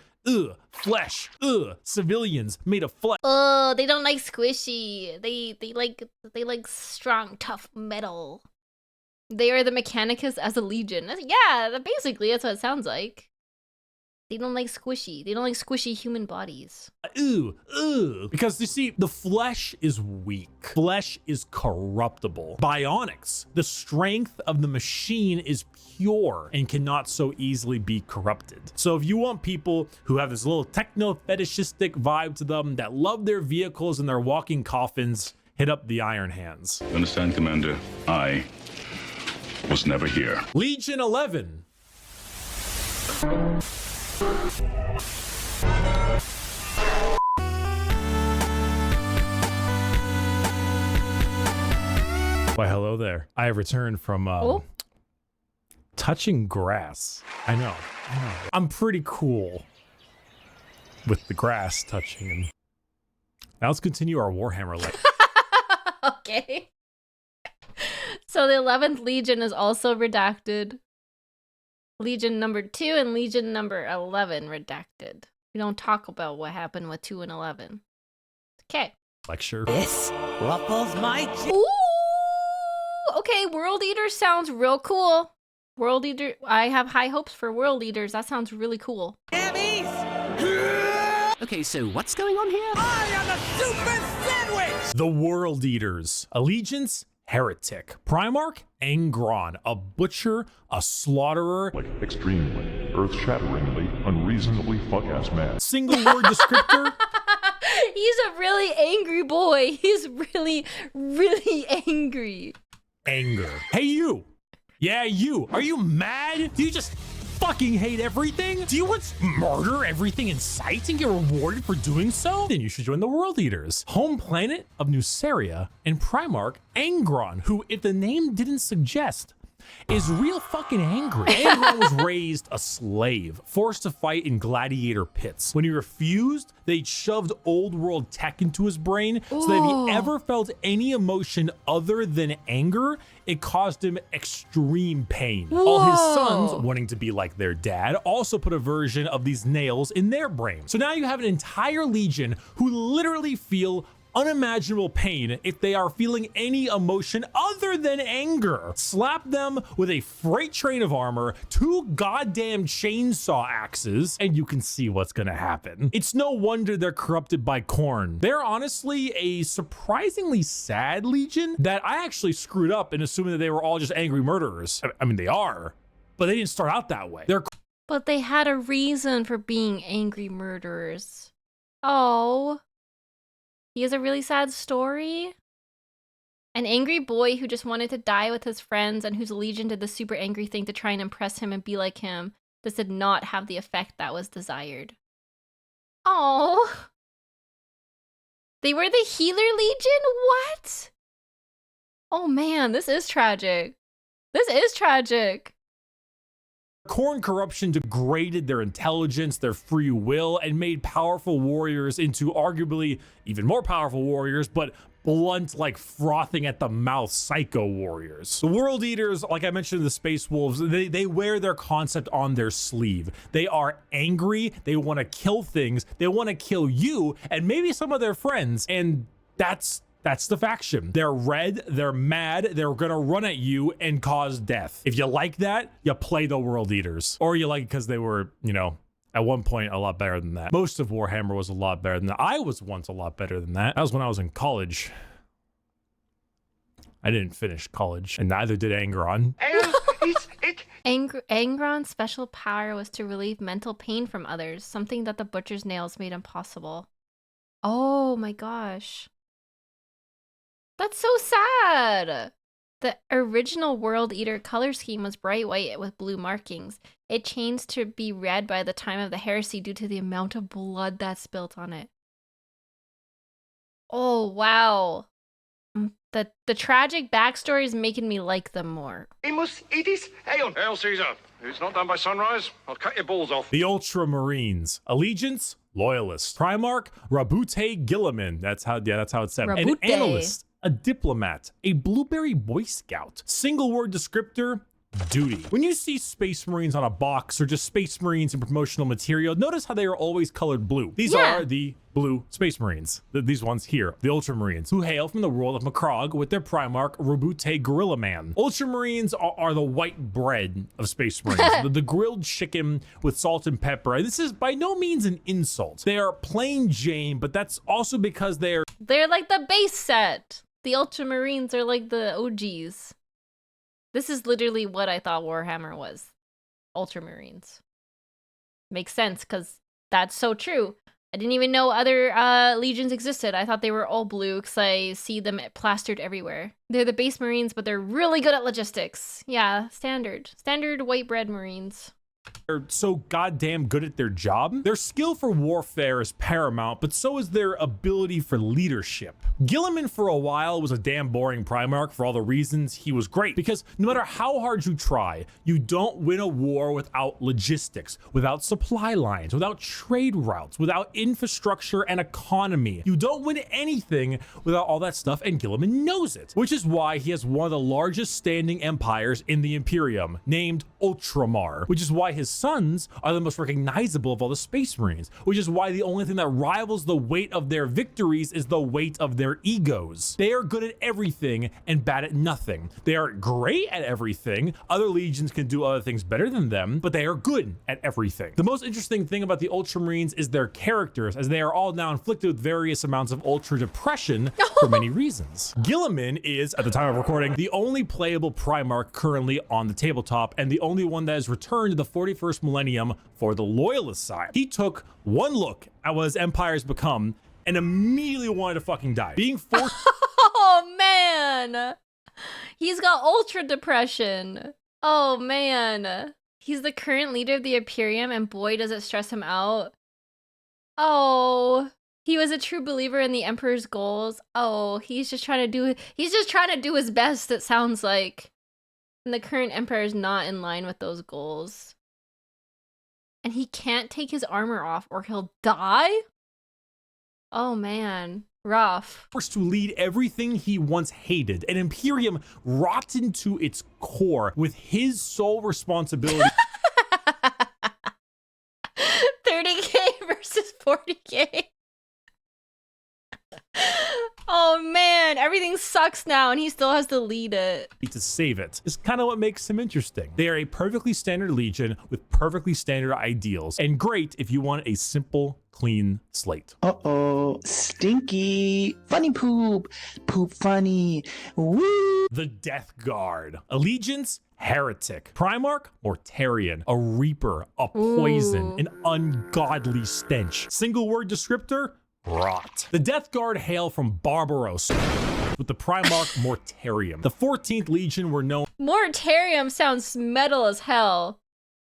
flesh, civilians made of flesh. They don't like squishy. They like strong, tough metal. They are the Mechanicus as a legion. Yeah, basically that's what it sounds like. They don't like squishy. They don't like squishy human bodies. Because you see, the flesh is weak. Flesh is corruptible. Bionics, the strength of the machine is pure and cannot so easily be corrupted. So if you want people who have this little techno-fetishistic vibe to them, that love their vehicles and their walking coffins, hit up the Iron Hands. Understand, Commander? I was never here. Legion 11. Why, hello there. I have returned from touching grass. I know. I'm pretty cool with the grass touching. Now let's continue our Warhammer life. Okay. So the 11th Legion is also redacted. Legion number 2 and Legion number 11 redacted. We don't talk about what happened with 2 and 11. Okay. Lecture. This ruffles my Ooh! Okay, World Eater sounds real cool. World Eater, I have high hopes for World Eaters. That sounds really cool. Okay, so what's going on here? I am a super sandwich! The World Eaters. Allegiance, Heretic. Primarch, Angron. A butcher, a slaughterer. Like extremely, earth-shatteringly, unreasonably fuck-ass mad. Single word descriptor. He's a really angry boy. He's really, really angry. Anger. Hey, you. Yeah, you. Are you mad? Do you just fucking hate everything? Do you want to murder everything in sight and get rewarded for doing so? Then you should join the World Eaters. Home planet of Nuceria and Primarch Angron, who, if the name didn't suggest, is real fucking angry. Angron was raised a slave, forced to fight in gladiator pits. When he refused, they shoved old world tech into his brain, so that if he ever felt any emotion other than anger, it caused him extreme pain. Whoa. All his sons, wanting to be like their dad, also put a version of these nails in their brain. So now you have an entire legion who literally feel unimaginable pain if they are feeling any emotion other than anger. Slap them with a freight train of armor, 2 goddamn chainsaw axes, and you can see what's gonna happen. It's no wonder they're corrupted by corn. They're honestly a surprisingly sad legion that I actually screwed up in assuming that they were all just angry murderers. I mean, they are, but they didn't start out that way. But they had a reason for being angry murderers. Oh. He has a really sad story. An angry boy who just wanted to die with his friends and whose legion did the super angry thing to try and impress him and be like him. This did not have the effect that was desired. Oh. They were the healer legion? What? Oh man, this is tragic. This is tragic. Corn corruption degraded their intelligence, their free will, and made powerful warriors into arguably even more powerful warriors, but blunt, like frothing at the mouth psycho warriors. The World Eaters, like I mentioned in the Space Wolves, they wear their concept on their sleeve. They are angry, they want to kill things, they want to kill you, and maybe some of their friends, and that's the faction. They're red, they're mad, they're gonna run at you and cause death. If you like that, you play the World Eaters. Or you like it because they were, you know, at one point a lot better than that. Most of Warhammer was a lot better than that. I was once a lot better than that. That was when I was in college. I didn't finish college, and neither did Angron. Angron's special power was to relieve mental pain from others, something that the butcher's nails made impossible. Oh my gosh. That's so sad. The original World Eater color scheme was bright white with blue markings. It changed to be red by the time of the heresy due to the amount of blood that spilt on it. Oh, wow. The tragic backstory is making me like them more. Hail Caesar. It's not done by sunrise. I'll cut your balls off. The Ultramarines. Allegiance, Loyalists. Primarch, Rabute Gilliman. That's how it's said. Rabute. An analyst, a diplomat, a blueberry boy scout. Single word descriptor, duty. When you see Space Marines on a box or just Space Marines in promotional material, notice how they are always colored blue. These are the blue Space Marines. These ones here, the Ultramarines, who hail from the world of Macrog with their Primarch, Rabute Gorilla Man. Ultramarines are the white bread of Space Marines, the grilled chicken with salt and pepper. This is by no means an insult. They are plain Jane, but that's also because they're like the base set. The Ultramarines are like the OGs. This is literally what I thought Warhammer was. Ultramarines. Makes sense, because that's so true. I didn't even know other legions existed. I thought they were all blue, because I see them plastered everywhere. They're the base Marines, but they're really good at logistics. Yeah, standard. Standard white bread Marines. They're so goddamn good at their job. Their skill for warfare is paramount, but so is their ability for leadership. Gilliman for a while was a damn boring Primarch for all the reasons he was great, because no matter how hard you try, you don't win a war without logistics, without supply lines, without trade routes, without infrastructure and economy. You don't win anything without all that stuff, and Gilliman knows it, which is why he has one of the largest standing empires in the Imperium, named Ultramar, which is why his sons are the most recognizable of all the Space Marines, which is why the only thing that rivals the weight of their victories is the weight of their egos. They are good at everything and bad at nothing. They are great at everything. Other legions can do other things better than them, but they are good at everything. The most interesting thing about the Ultramarines is their characters, as they are all now inflicted with various amounts of ultra depression for many reasons. Gilliman is, at the time of recording, the only playable Primarch currently on the tabletop, and the only one that has returned to the 41st millennium for the Loyalist side. He took one look at what his empire has become and immediately wanted to fucking die. Being forced Oh man, he's got ultra depression. Oh man, he's the current leader of the Imperium, and boy does it stress him out. Oh, he was a true believer in the Emperor's goals. Oh, he's just trying to do his best, it sounds like. And the current Emperor is not in line with those goals. And he can't take his armor off or he'll die? Oh man, rough. Forced to lead everything he once hated, an Imperium rotten to its core, with his sole responsibility 30k versus 40k. Oh man, everything sucks now and he still has to lead it. To save it is kind of what makes him interesting. They are a perfectly standard legion with perfectly standard ideals, and great if you want a simple, clean slate. Uh-oh, stinky, funny poop, poop funny, woo. The Death Guard. Allegiance, heretic. Primarch, Mortarion. A reaper, a poison, an ungodly stench. Single word descriptor, rot. The Death Guard hail from Barbaros, with the Primarch Mortarion. The 14th Legion were known. Mortarium sounds metal as hell.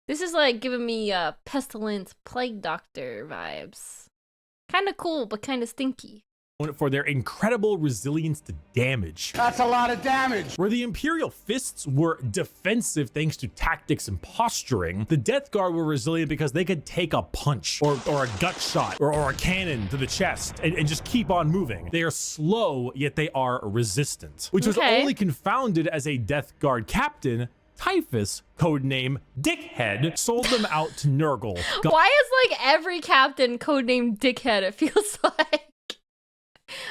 This is like giving me Pestilence Plague Doctor vibes. Kinda cool, but kinda stinky. For their incredible resilience to damage. That's a lot of damage. Where the Imperial Fists were defensive thanks to tactics and posturing, the Death Guard were resilient because they could take a punch or a gut shot or a cannon to the chest and just keep on moving. They are slow, yet they are resistant, which was only confounded as a Death Guard captain, Typhus, codename Dickhead, sold them out to Nurgle. Why is like every captain codenamed Dickhead, it feels like?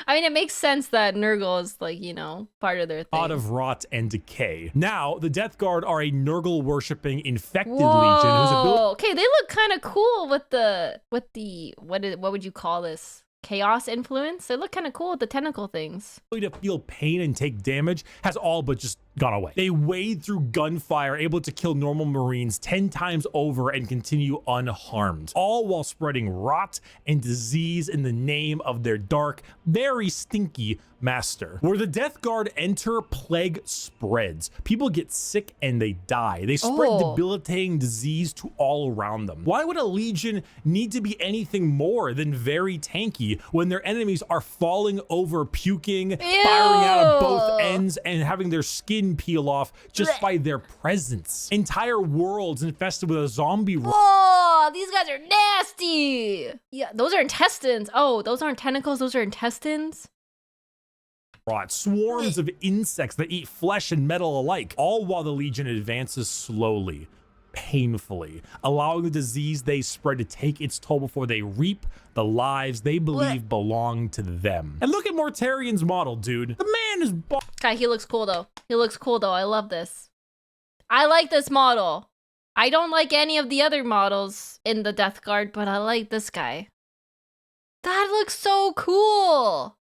I mean, it makes sense that Nurgle is like, you know, part of their thing. God of rot and decay. Now, the Death Guard are a Nurgle worshipping infected legion whose ability. Okay, they look kind of cool with the what would you call this? Chaos influence? They look kind of cool with the tentacle things. To feel pain and take damage has all but just gone away. They wade through gunfire, able to kill normal Marines 10 times over and continue unharmed, all while spreading rot and disease in the name of their dark, very stinky master. Where the Death Guard enter, plague spreads. People get sick and they die. They spread debilitating disease to all around them. Why would a legion need to be anything more than very tanky when their enemies are falling over, puking, firing out of both ends, and having their skin peel off just by their presence? Entire worlds infested with a zombie. Oh, these guys are nasty. Yeah, those are intestines. Oh, those aren't tentacles, those are intestines. Rot, swarms of insects that eat flesh and metal alike, all while the Legion advances slowly, painfully, allowing the disease they spread to take its toll before they reap the lives they believe belong to them. And look at Mortarion's model, dude. The man is guy, he looks cool though. He looks cool though. I love this. I like this model. I don't like any of the other models in the Death Guard, but I like this guy. That looks so cool.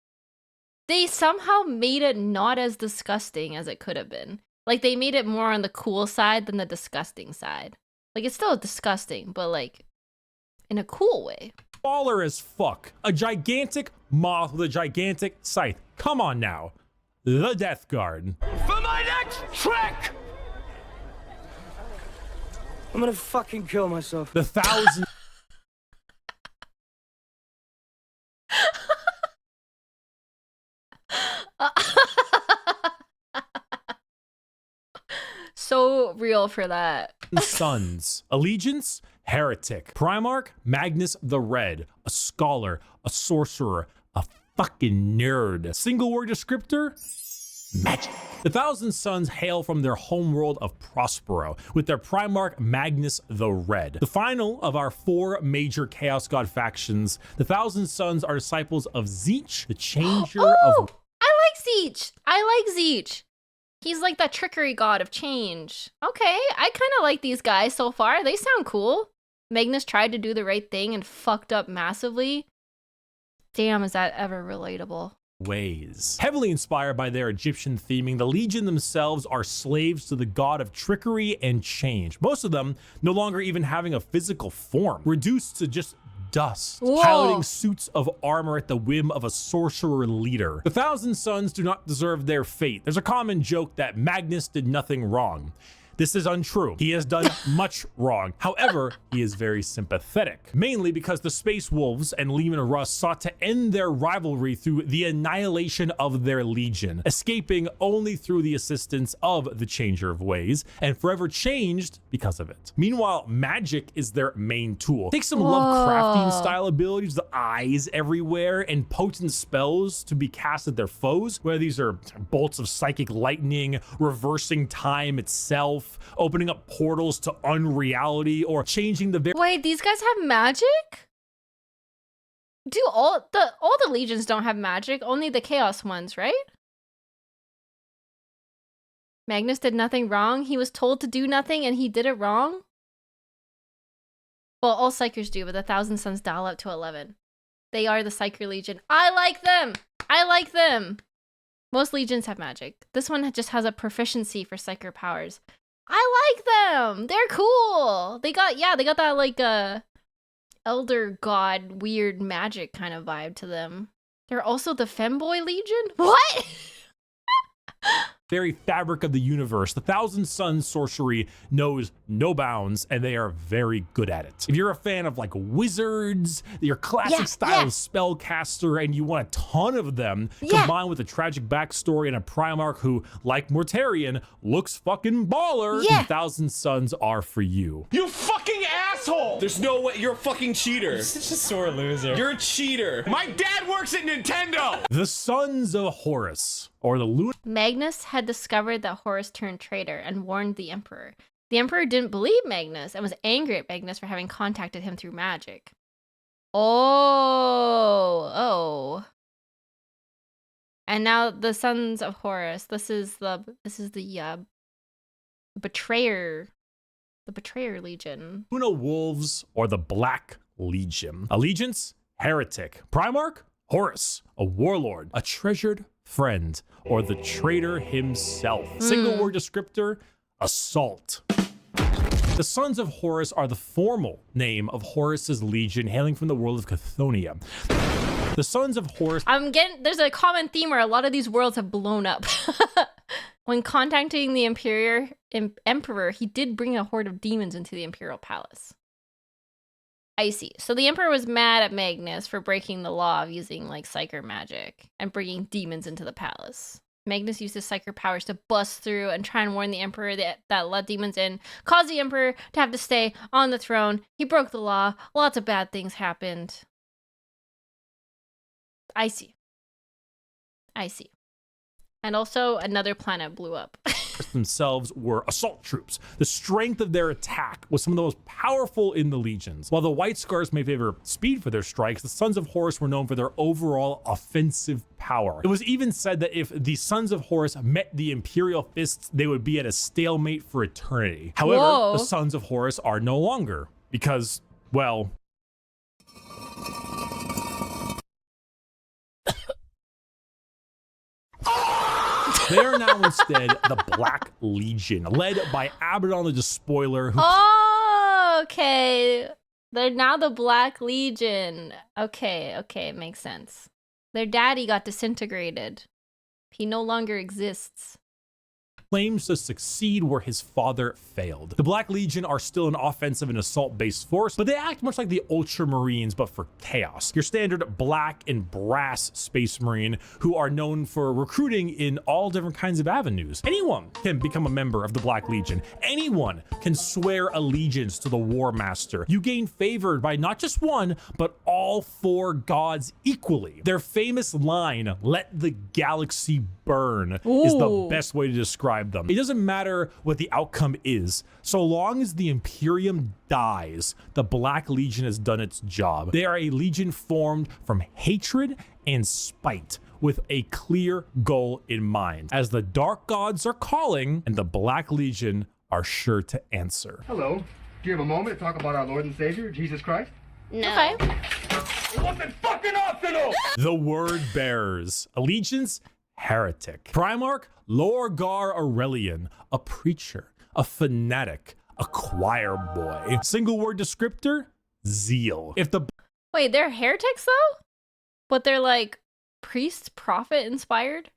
They somehow made it not as disgusting as it could have been. Like, they made it more on the cool side than the disgusting side. Like, it's still disgusting, but like, in a cool way. Baller as fuck. A gigantic moth with a gigantic scythe. Come on now. The Death Guard. For my next trick! I'm gonna fucking kill myself. The thousand... So real for that. Sons. Allegiance, heretic. Primarch, Magnus the Red. A scholar, a sorcerer, a fucking nerd. Single word descriptor, magic. The Thousand Sons hail from their homeworld of Prospero, with their Primarch Magnus the Red. The final of our 4 major Chaos God factions, the Thousand Sons are disciples of Tzeentch, the Changer of... I like Tzeentch. I like Tzeentch. He's like that trickery god of change. Okay, I kind of like these guys so far. They sound cool. Magnus tried to do the right thing and fucked up massively. Damn, is that ever relatable? Ways. Heavily inspired by their Egyptian theming, the Legion themselves are slaves to the god of trickery and change. Most of them no longer even having a physical form, reduced to just dust, piloting suits of armor at the whim of a sorcerer leader. The Thousand Sons do not deserve their fate. There's a common joke that Magnus did nothing wrong. This is untrue. He has done much wrong. However, he is very sympathetic, mainly because the Space Wolves and Leman Russ sought to end their rivalry through the annihilation of their legion, escaping only through the assistance of the Changer of Ways, and forever changed because of it. Meanwhile, magic is their main tool. Take some Lovecraftian style abilities, the eyes everywhere, and potent spells to be cast at their foes, whether these are bolts of psychic lightning, reversing time itself, opening up portals to unreality, or changing the Wait, these guys have magic? Do all the legions don't have magic, only the chaos ones, right? Magnus did nothing wrong. He was told to do nothing and he did it wrong. Well, all psychers do, but the Thousand Sons dial up to 11. They are the Psyker Legion. I like them. I like them. Most legions have magic. This one just has a proficiency for psyker powers. I like them. They're cool. They got that like elder god weird magic kind of vibe to them. They're also the Femboy Legion? What? very fabric of the universe. The Thousand Sons sorcery knows no bounds, and they are very good at it. If you're a fan of like wizards, your classic style of spellcaster, and you want a ton of them, combined with a tragic backstory and a Primarch who, like Mortarion, looks fucking baller, the Thousand Sons are for you. You fucking asshole! There's no way, you're a fucking cheater. You're such a sore loser. You're a cheater. My dad works at Nintendo! The Sons of Horus, or the Lunar. Magnus had discovered that Horus turned traitor and warned the Emperor. The Emperor didn't believe Magnus and was angry at Magnus for having contacted him through magic. Oh. And now the Sons of Horus. This is the betrayer. The Betrayer Legion. Luna Wolves, or the Black Legion. Allegiance, heretic. Primarch, Horus, a warlord, a treasured friend, or the traitor himself. Single word descriptor, assault. The Sons of Horus are the formal name of Horus's legion, hailing from the world of Chthoniya. The Sons of Horus. There's a common theme where a lot of these worlds have blown up. When contacting the Emperor, he did bring a horde of demons into the Imperial Palace. I see. So the Emperor was mad at Magnus for breaking the law of using like Psyker magic and bringing demons into the palace. Magnus used his Psyker powers to bust through and try and warn the Emperor that let demons in, caused the Emperor to have to stay on the throne. He broke the law. Lots of bad things happened. I see. And also, another planet blew up. Themselves were assault troops. The strength of their attack was some of the most powerful in the legions. While the White Scars may favor speed for their strikes, the Sons of Horus were known for their overall offensive power. It was even said that if the Sons of Horus met the Imperial Fists, they would be at a stalemate for eternity. However, the Sons of Horus are no longer, because, well... They are now instead the Black Legion, led by Abaddon the Despoiler. Okay. They're now the Black Legion. Okay, it makes sense. Their daddy got disintegrated. He no longer exists. claims to succeed where his father failed. The Black Legion are still an offensive and assault-based force, but they act much like the Ultramarines, but for chaos. Your standard black and brass Space Marine who are known for recruiting in all different kinds of avenues. Anyone can become a member of the Black Legion. Anyone can swear allegiance to the War Master. You gain favored by not just one, but all 4 gods equally. Their famous line, "Let the galaxy burn," is the best way to describe them. It doesn't matter what the outcome is, so long as the Imperium dies, the Black Legion has done its job. They are a legion formed from hatred and spite, with a clear goal in mind, as the Dark Gods are calling, and the Black Legion are sure to answer. Hello. Do you have a moment to talk about our Lord and Savior, Jesus Christ? No. Okay. It wasn't fucking optional! The Word Bearers. Allegiance, heretic. Primarch, Lorgar Aurelian, a preacher, a fanatic, a choir boy. Single word descriptor, zeal. If the Wait, they're heretics though? But they're like priest, prophet inspired?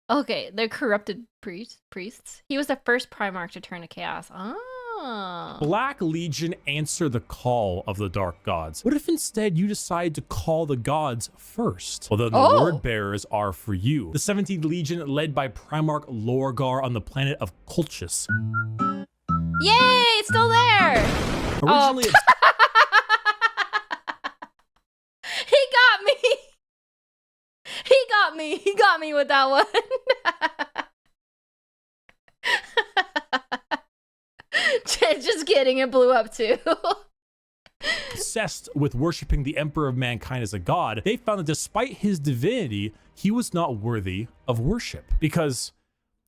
Okay, they're corrupted priests. He was the first Primarch to turn to chaos. Ah. Black Legion answer the call of the Dark Gods. What if instead you decide to call the gods first? Well, then the Word Bearers are for you. The 17th Legion, led by Primarch Lorgar on the planet of Colchis. Yay, it's still there! Originally, He got me! He got me with that one. Just kidding, it blew up too. Obsessed with worshiping the Emperor of Mankind as a god, they found that despite his divinity, he was not worthy of worship because,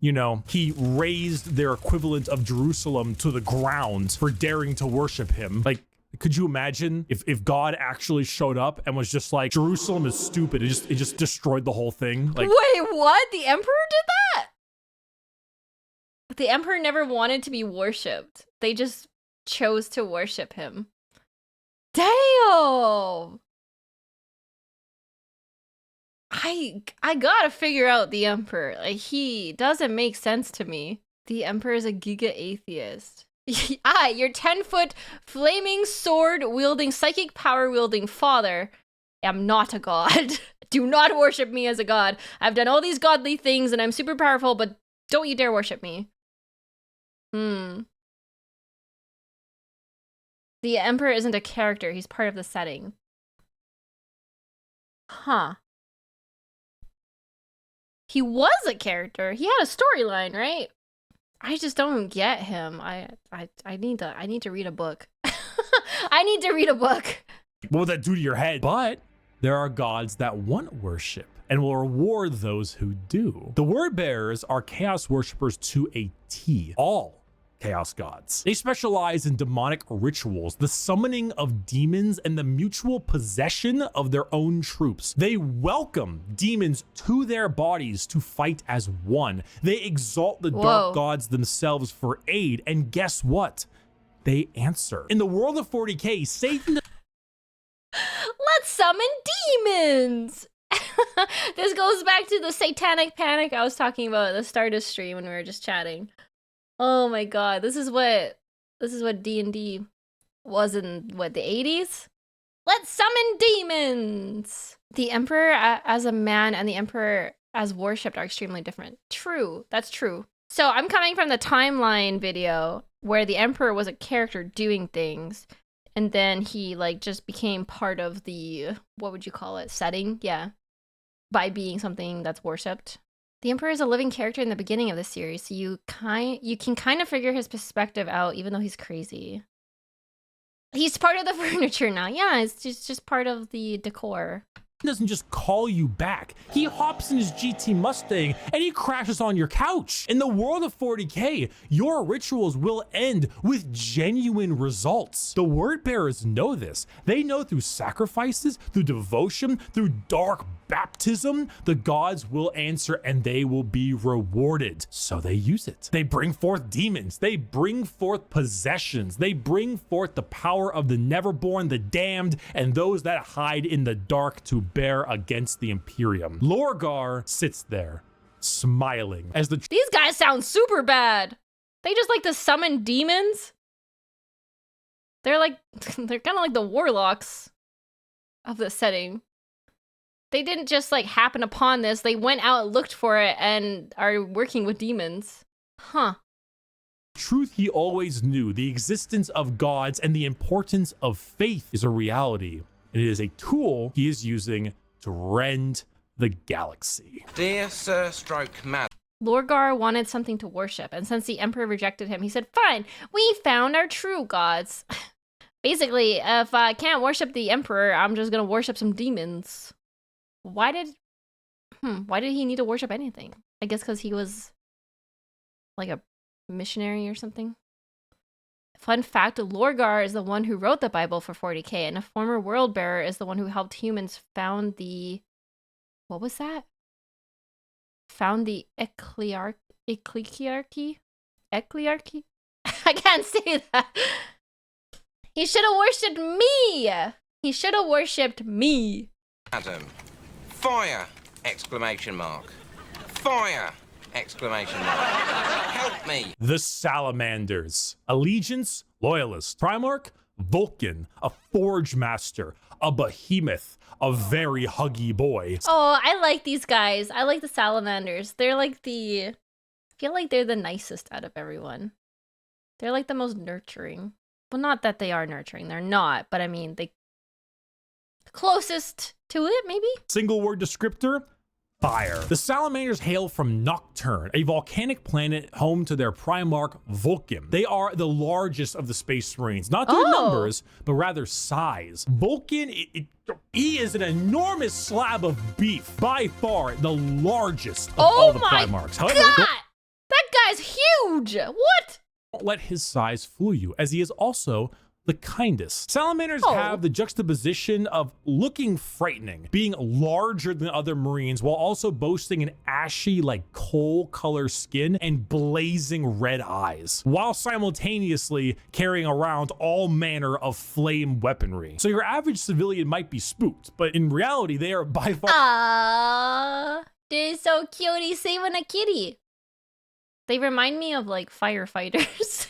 you know, he raised their equivalent of Jerusalem to the ground for daring to worship him. Like, could you imagine if God actually showed up and was just like, Jerusalem is stupid, it just destroyed the whole thing? Like, wait, what? The Emperor did that? The Emperor never wanted to be worshipped. They just chose to worship him. Damn! I gotta figure out the Emperor. Like, he doesn't make sense to me. The Emperor is a giga atheist. Your 10-foot flaming sword wielding, psychic power wielding father am not a god. Do not worship me as a god. I've done all these godly things and I'm super powerful, but don't you dare worship me. The Emperor isn't a character, he's part of the setting. Huh. He was a character. He had a storyline, right? I just don't get him. I need to read a book. I need to read a book. what would that do to your head? But there are gods that want worship and will reward those who do. The Word Bearers are chaos worshippers to a T. All chaos gods. They specialize in demonic rituals, the summoning of demons, and the mutual possession of their own troops. They welcome demons to their bodies to fight as one. They exalt the dark gods themselves for aid, and guess what? They answer. In the world of 40K, Satan... Let's summon demons! This goes back to the satanic panic I was talking about at the start of stream when we were just chatting. Oh my god, this is what D&D was in the 80s? Let's summon demons. The Emperor as a man and the Emperor as worshipped are extremely different. True, that's true. So I'm coming from the timeline video where the Emperor was a character doing things, and then he like just became part of the, what would you call it, setting? Yeah, by being something that's worshipped. The Emperor is a living character in the beginning of the series, so you can kind of figure his perspective out, even though he's crazy. He's part of the furniture now. Yeah, it's just part of the decor. Doesn't just call you back. He hops in his GT Mustang and he crashes on your couch. In the world of 40K, your rituals will end with genuine results. The Word Bearers know this. They know through sacrifices, through devotion, through dark baptism, the gods will answer and they will be rewarded. So they use it. They bring forth demons. They bring forth possessions. They bring forth the power of the Neverborn, the damned, and those that hide in the dark to bear against the Imperium. Lorgar sits there, smiling as the These guys sound super bad. They just like to summon demons. They're like, they're kind of like the warlocks of the setting. They didn't just like happen upon this. They went out, looked for it, and are working with demons. Huh. truth he always knew, the existence of gods and the importance of faith is a reality. And it is a tool he is using to rend the galaxy. Dear Sir Stroke Mad. Lorgar wanted something to worship, and since the Emperor rejected him, he said, fine, we found our true gods. Basically, if I can't worship the Emperor, I'm just gonna worship some demons. Why did he need to worship anything? I guess because he was like a missionary or something. Fun fact, Lorgar is the one who wrote the Bible for 40k, and a former world bearer is the one who helped humans found the... What was that? Found the Ecclesiarchy? Ecclesiarchy? I can't say that. He should have worshipped me! He should have worshipped me. Adam. Fire! Exclamation mark. Fire! Exclamation mark. Help me! The Salamanders. Allegiance, Loyalist. Primarch, Vulcan. A Forge Master. A Behemoth. A very huggy boy. Oh, I like these guys. I like the Salamanders. They're like the... I feel like they're the nicest out of everyone. They're like the most nurturing. Well, not that they are nurturing. They're not. But I mean, they... closest to it, maybe? Single word descriptor, fire. The Salamanders hail from Nocturne, a volcanic planet home to their Primarch Vulcan. They are the largest of the Space Marines, not their numbers, but rather size. Vulcan, he is an enormous slab of beef, by far the largest of all the Primarchs. However, God! That guy's huge! What? Don't let his size fool you, as he is also the kindest. Salamanders have the juxtaposition of looking frightening, being larger than other Marines, while also boasting an ashy, like coal color skin and blazing red eyes, while simultaneously carrying around all manner of flame weaponry. So your average civilian might be spooked, but in reality, they are by far— Aww, they're so cute. He's saving a kitty. They remind me of like firefighters.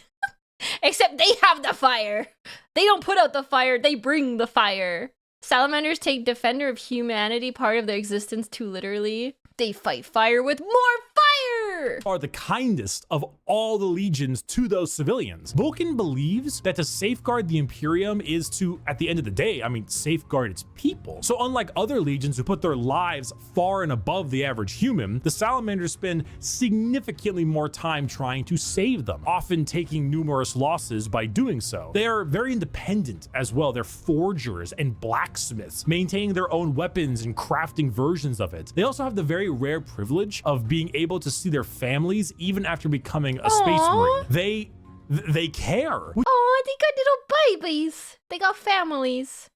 Except they have the fire. They don't put out the fire, they bring the fire. Salamanders take Defender of Humanity part of their existence too literally. They fight fire with more fire! Are the kindest of all the legions to those civilians. Vulcan believes that to safeguard the Imperium is to, at the end of the day, safeguard its people. So unlike other legions who put their lives far and above the average human, the Salamanders spend significantly more time trying to save them, often taking numerous losses by doing so. They are very independent as well. They're forgers and blacksmiths, maintaining their own weapons and crafting versions of it. They also have the very rare privilege of being able to see their families even after becoming a Space Marine. They care. Oh, they got little babies. They got families.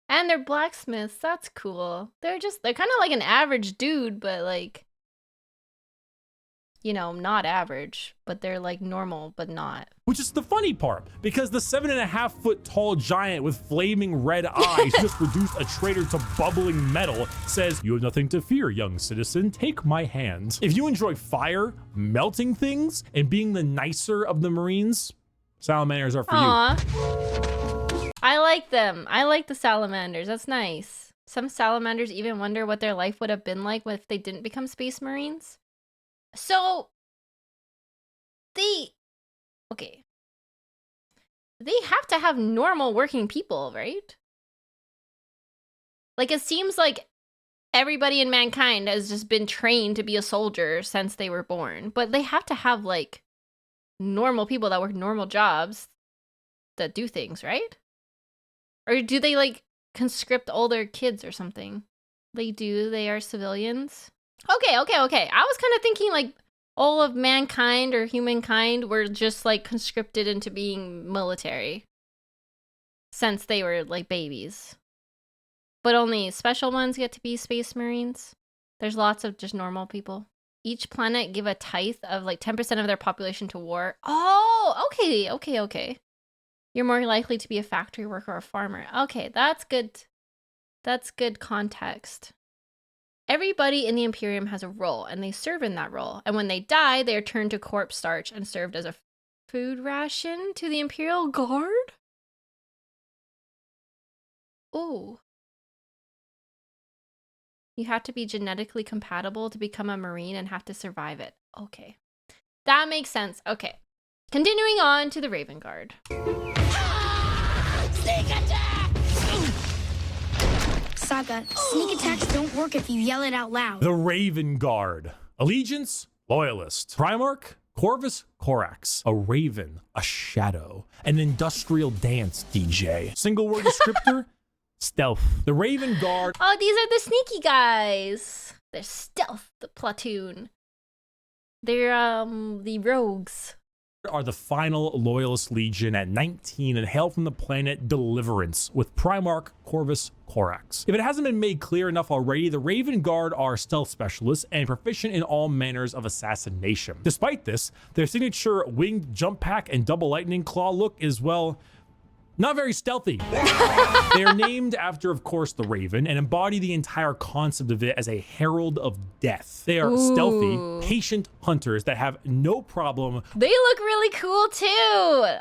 And they're blacksmiths. That's cool. They're kind of like an average dude, but like, you know, not average, but they're like normal, but not. Which is the funny part, because the 7.5 foot tall giant with flaming red eyes just reduced a traitor to bubbling metal says, "You have nothing to fear, young citizen. Take my hand." If you enjoy fire, melting things, and being the nicer of the Marines, Salamanders are for you. I like them. I like the Salamanders. That's nice. Some Salamanders even wonder what their life would have been like if they didn't become Space Marines. So, they have to have normal working people, right? Like, it seems like everybody in mankind has just been trained to be a soldier since they were born. But they have to have, like, normal people that work normal jobs that do things, right? Or do they, like, conscript all their kids or something? They do. They are civilians. Okay. I was kind of thinking, like, all of mankind or humankind were just, like, conscripted into being military since they were, like, babies. But only special ones get to be Space Marines. There's lots of just normal people. Each planet give a tithe of, like, 10% of their population to war. Oh, okay. You're more likely to be a factory worker or a farmer. Okay, that's good. That's good context. Everybody in the Imperium has a role, and they serve in that role. And when they die, they are turned to corpse starch and served as a food ration to the Imperial Guard? Oh. You have to be genetically compatible to become a Marine and have to survive it. Okay. That makes sense. Okay. Continuing on to the Raven Guard. Sneak attack! Saga, sneak attacks don't work if you yell it out loud. The Raven Guard. Allegiance, loyalist. Primarch, Corvus Corax. A raven, a shadow. An industrial dance DJ. Single word descriptor, stealth. The Raven Guard. Oh, these are the sneaky guys. They're stealth, the platoon. They're, the rogues. Are the final loyalist legion at 19 and hail from the planet Deliverance with Primarch Corvus Corax. If it hasn't been made clear enough already, the Raven Guard are stealth specialists and proficient in all manners of assassination. Despite this, their signature winged jump pack and double lightning claw look is, well, not very stealthy. They are named after, of course, the Raven and embody the entire concept of it as a herald of death. They are stealthy, patient hunters that have no problem. They look really cool too.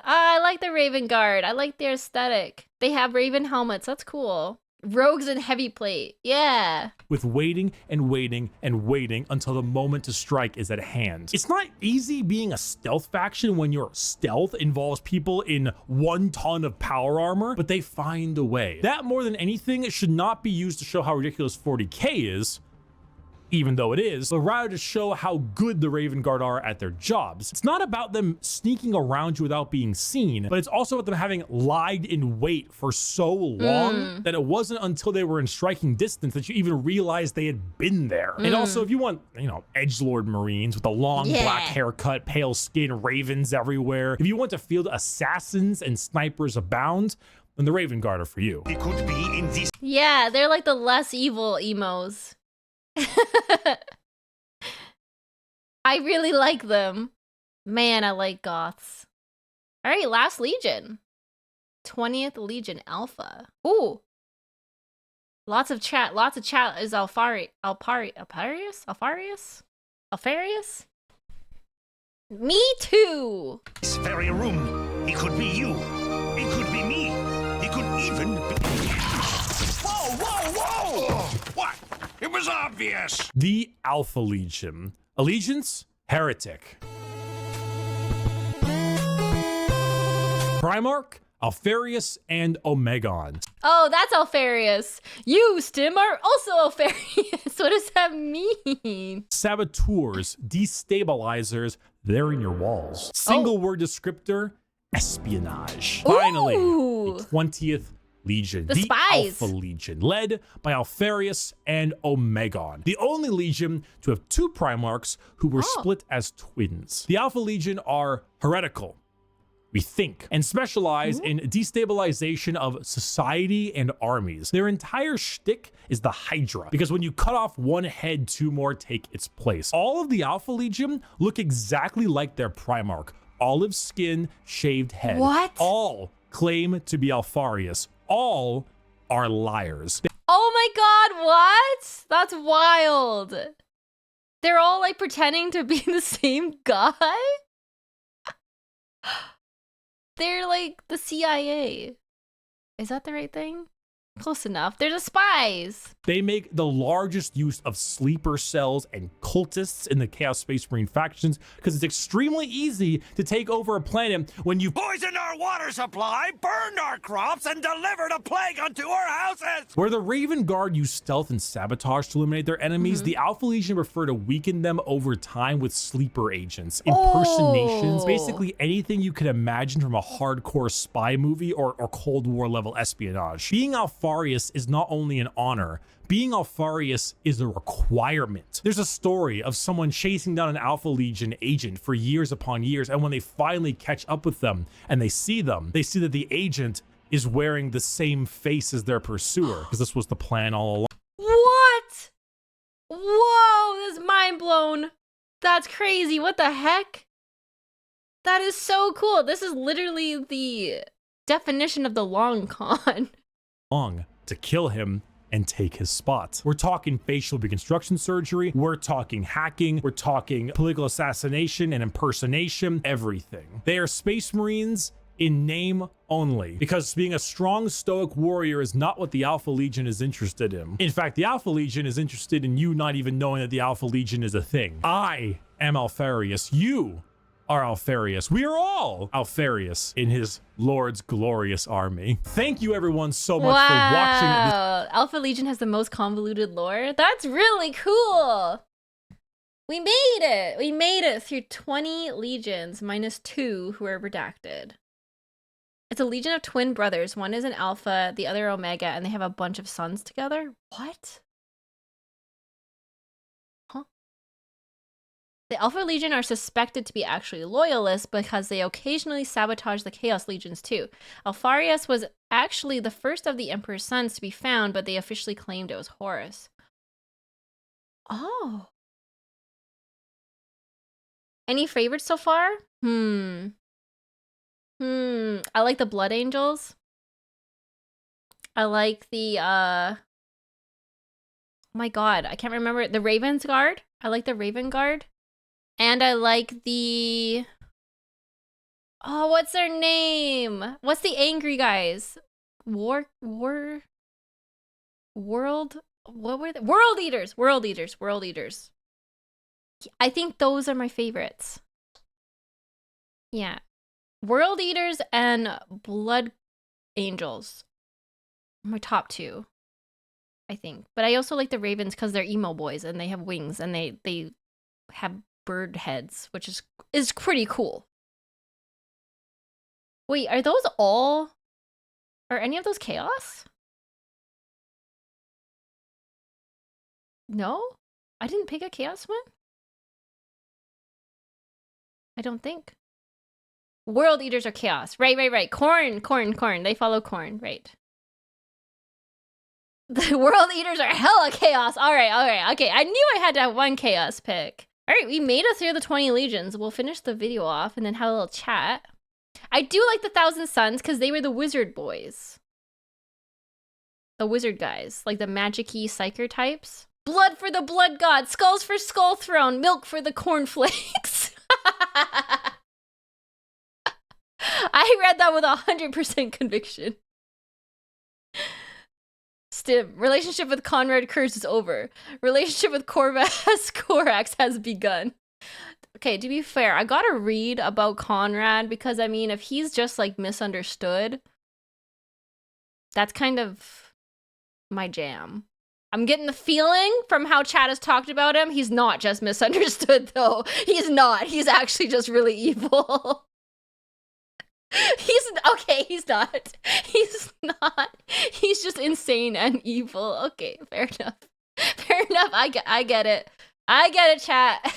I like the Raven Guard. I like their aesthetic. They have Raven helmets. That's cool. Rogues and heavy plate. Yeah. With waiting and waiting and waiting until the moment to strike is at hand. It's not easy being a stealth faction when your stealth involves people in 1 ton of power armor, but they find a way. That more than anything should not be used to show how ridiculous 40k is, even though it is, but rather to show how good the Raven Guard are at their jobs. It's not about them sneaking around you without being seen, but it's also about them having lied in wait for so long that it wasn't until they were in striking distance that you even realized they had been there. And also, if you want, you know, edgelord Marines with a long black haircut, pale skin, ravens everywhere, if you want to field assassins and snipers abound, then the Raven Guard are for you. It could be in this. Yeah, they're like the less evil emos. I really like them. Man, I like goths. All right, last Legion. 20th Legion Alpha. Ooh. Lots of chat. Is Alfarius? Me too. This very room. It could be you. It could be me. It could even be. Whoa, whoa, whoa! What? It was obvious. The Alpha Legion. Allegiance, heretic. Primarch, Alfarius, and Omegon. Oh, that's Alfarius. You, Stim, are also Alfarius. What does that mean? Saboteurs, destabilizers, they're in your walls. Single word descriptor, espionage. Finally, the 20th Legion, the spies. Alpha Legion, led by Alfarius and Omegon, the only Legion to have 2 Primarchs who were split as twins. The Alpha Legion are heretical, we think, and specialize in destabilization of society and armies. Their entire shtick is the Hydra, because when you cut off one head, 2 more take its place. All of the Alpha Legion look exactly like their Primarch. Olive skin, shaved head. What? All claim to be Alfarius. All are liars. Oh my god, what? That's wild. They're all like pretending to be the same guy? They're like the CIA. Is that the right thing? Close enough. They're the spies. They make the largest use of sleeper cells and cultists in the Chaos Space Marine factions because it's extremely easy to take over a planet when you poisoned our water supply, burned our crops, and delivered a plague unto our houses. Where the Raven Guard use stealth and sabotage to eliminate their enemies, the Alpha Legion prefer to weaken them over time with sleeper agents, impersonations, basically anything you can imagine from a hardcore spy movie or Cold War level espionage. Being Alfarius is not only an honor, being Alfarius is a requirement. There's a story of someone chasing down an Alpha Legion agent for years upon years, and when they finally catch up with them and they see them, they see that the agent is wearing the same face as their pursuer, because this was the plan all along. What? Whoa, this is mind blown. That's crazy. What the heck? That is so cool. This is literally the definition of the long con. To kill him and take his spot. We're talking facial reconstruction surgery, we're talking hacking, we're talking political assassination and impersonation, everything. They are Space Marines in name only, because being a strong stoic warrior is not what the Alpha Legion is interested in. In fact, the Alpha Legion is interested in you not even knowing that the Alpha Legion is a thing. I am Alfarius. You are Alfarius. We are all Alfarius in his Lord's glorious army. Thank you everyone so much for watching. Alpha Legion has the most convoluted lore. That's really cool. We made it. We made it through 20 legions minus 2 who are redacted. It's a legion of twin brothers. One is an alpha, the other omega, and they have a bunch of sons together. What? Huh? The Alpha Legion are suspected to be actually loyalists because they occasionally sabotage the Chaos Legions too. Alfarius was actually the first of the Emperor's sons to be found, but they officially claimed it was Horus. Oh. Any favorites so far? I like the Blood Angels. I like the, oh my god, I can't remember. The Raven's Guard. I like the Raven Guard. And I like the, oh, what's their name? What's the angry guys? World, what were they? World Eaters. I think those are my favorites. Yeah. World Eaters and Blood Angels. My top 2, I think. But I also like the Ravens because they're emo boys and they have wings and they have bird heads, which is pretty cool. Wait, are those all? Are any of those Chaos? No? I didn't pick a Chaos one? I don't think. World Eaters are Chaos. Right. Corn. They follow Corn, right. The World Eaters are hella Chaos. All right. Okay, I knew I had to have one Chaos pick. All right, we made it through the 20 legions. We'll finish the video off and then have a little chat. I do like the Thousand Sons because they were the wizard boys. The wizard guys, like the magic-y psyker types. Blood for the blood god, skulls for skull throne, milk for the cornflakes. I read that with 100% conviction. Stim, relationship with Conrad Kurz is over. Relationship with Corvus Corax has begun. Okay, to be fair, I gotta read about Conrad because, I mean, if he's just, like, misunderstood, that's kind of my jam. I'm getting the feeling from how chat has talked about him, he's not just misunderstood, though. He's not. He's actually just really evil. He's not. He's just insane and evil. Okay, fair enough. I get it. I get it, chat.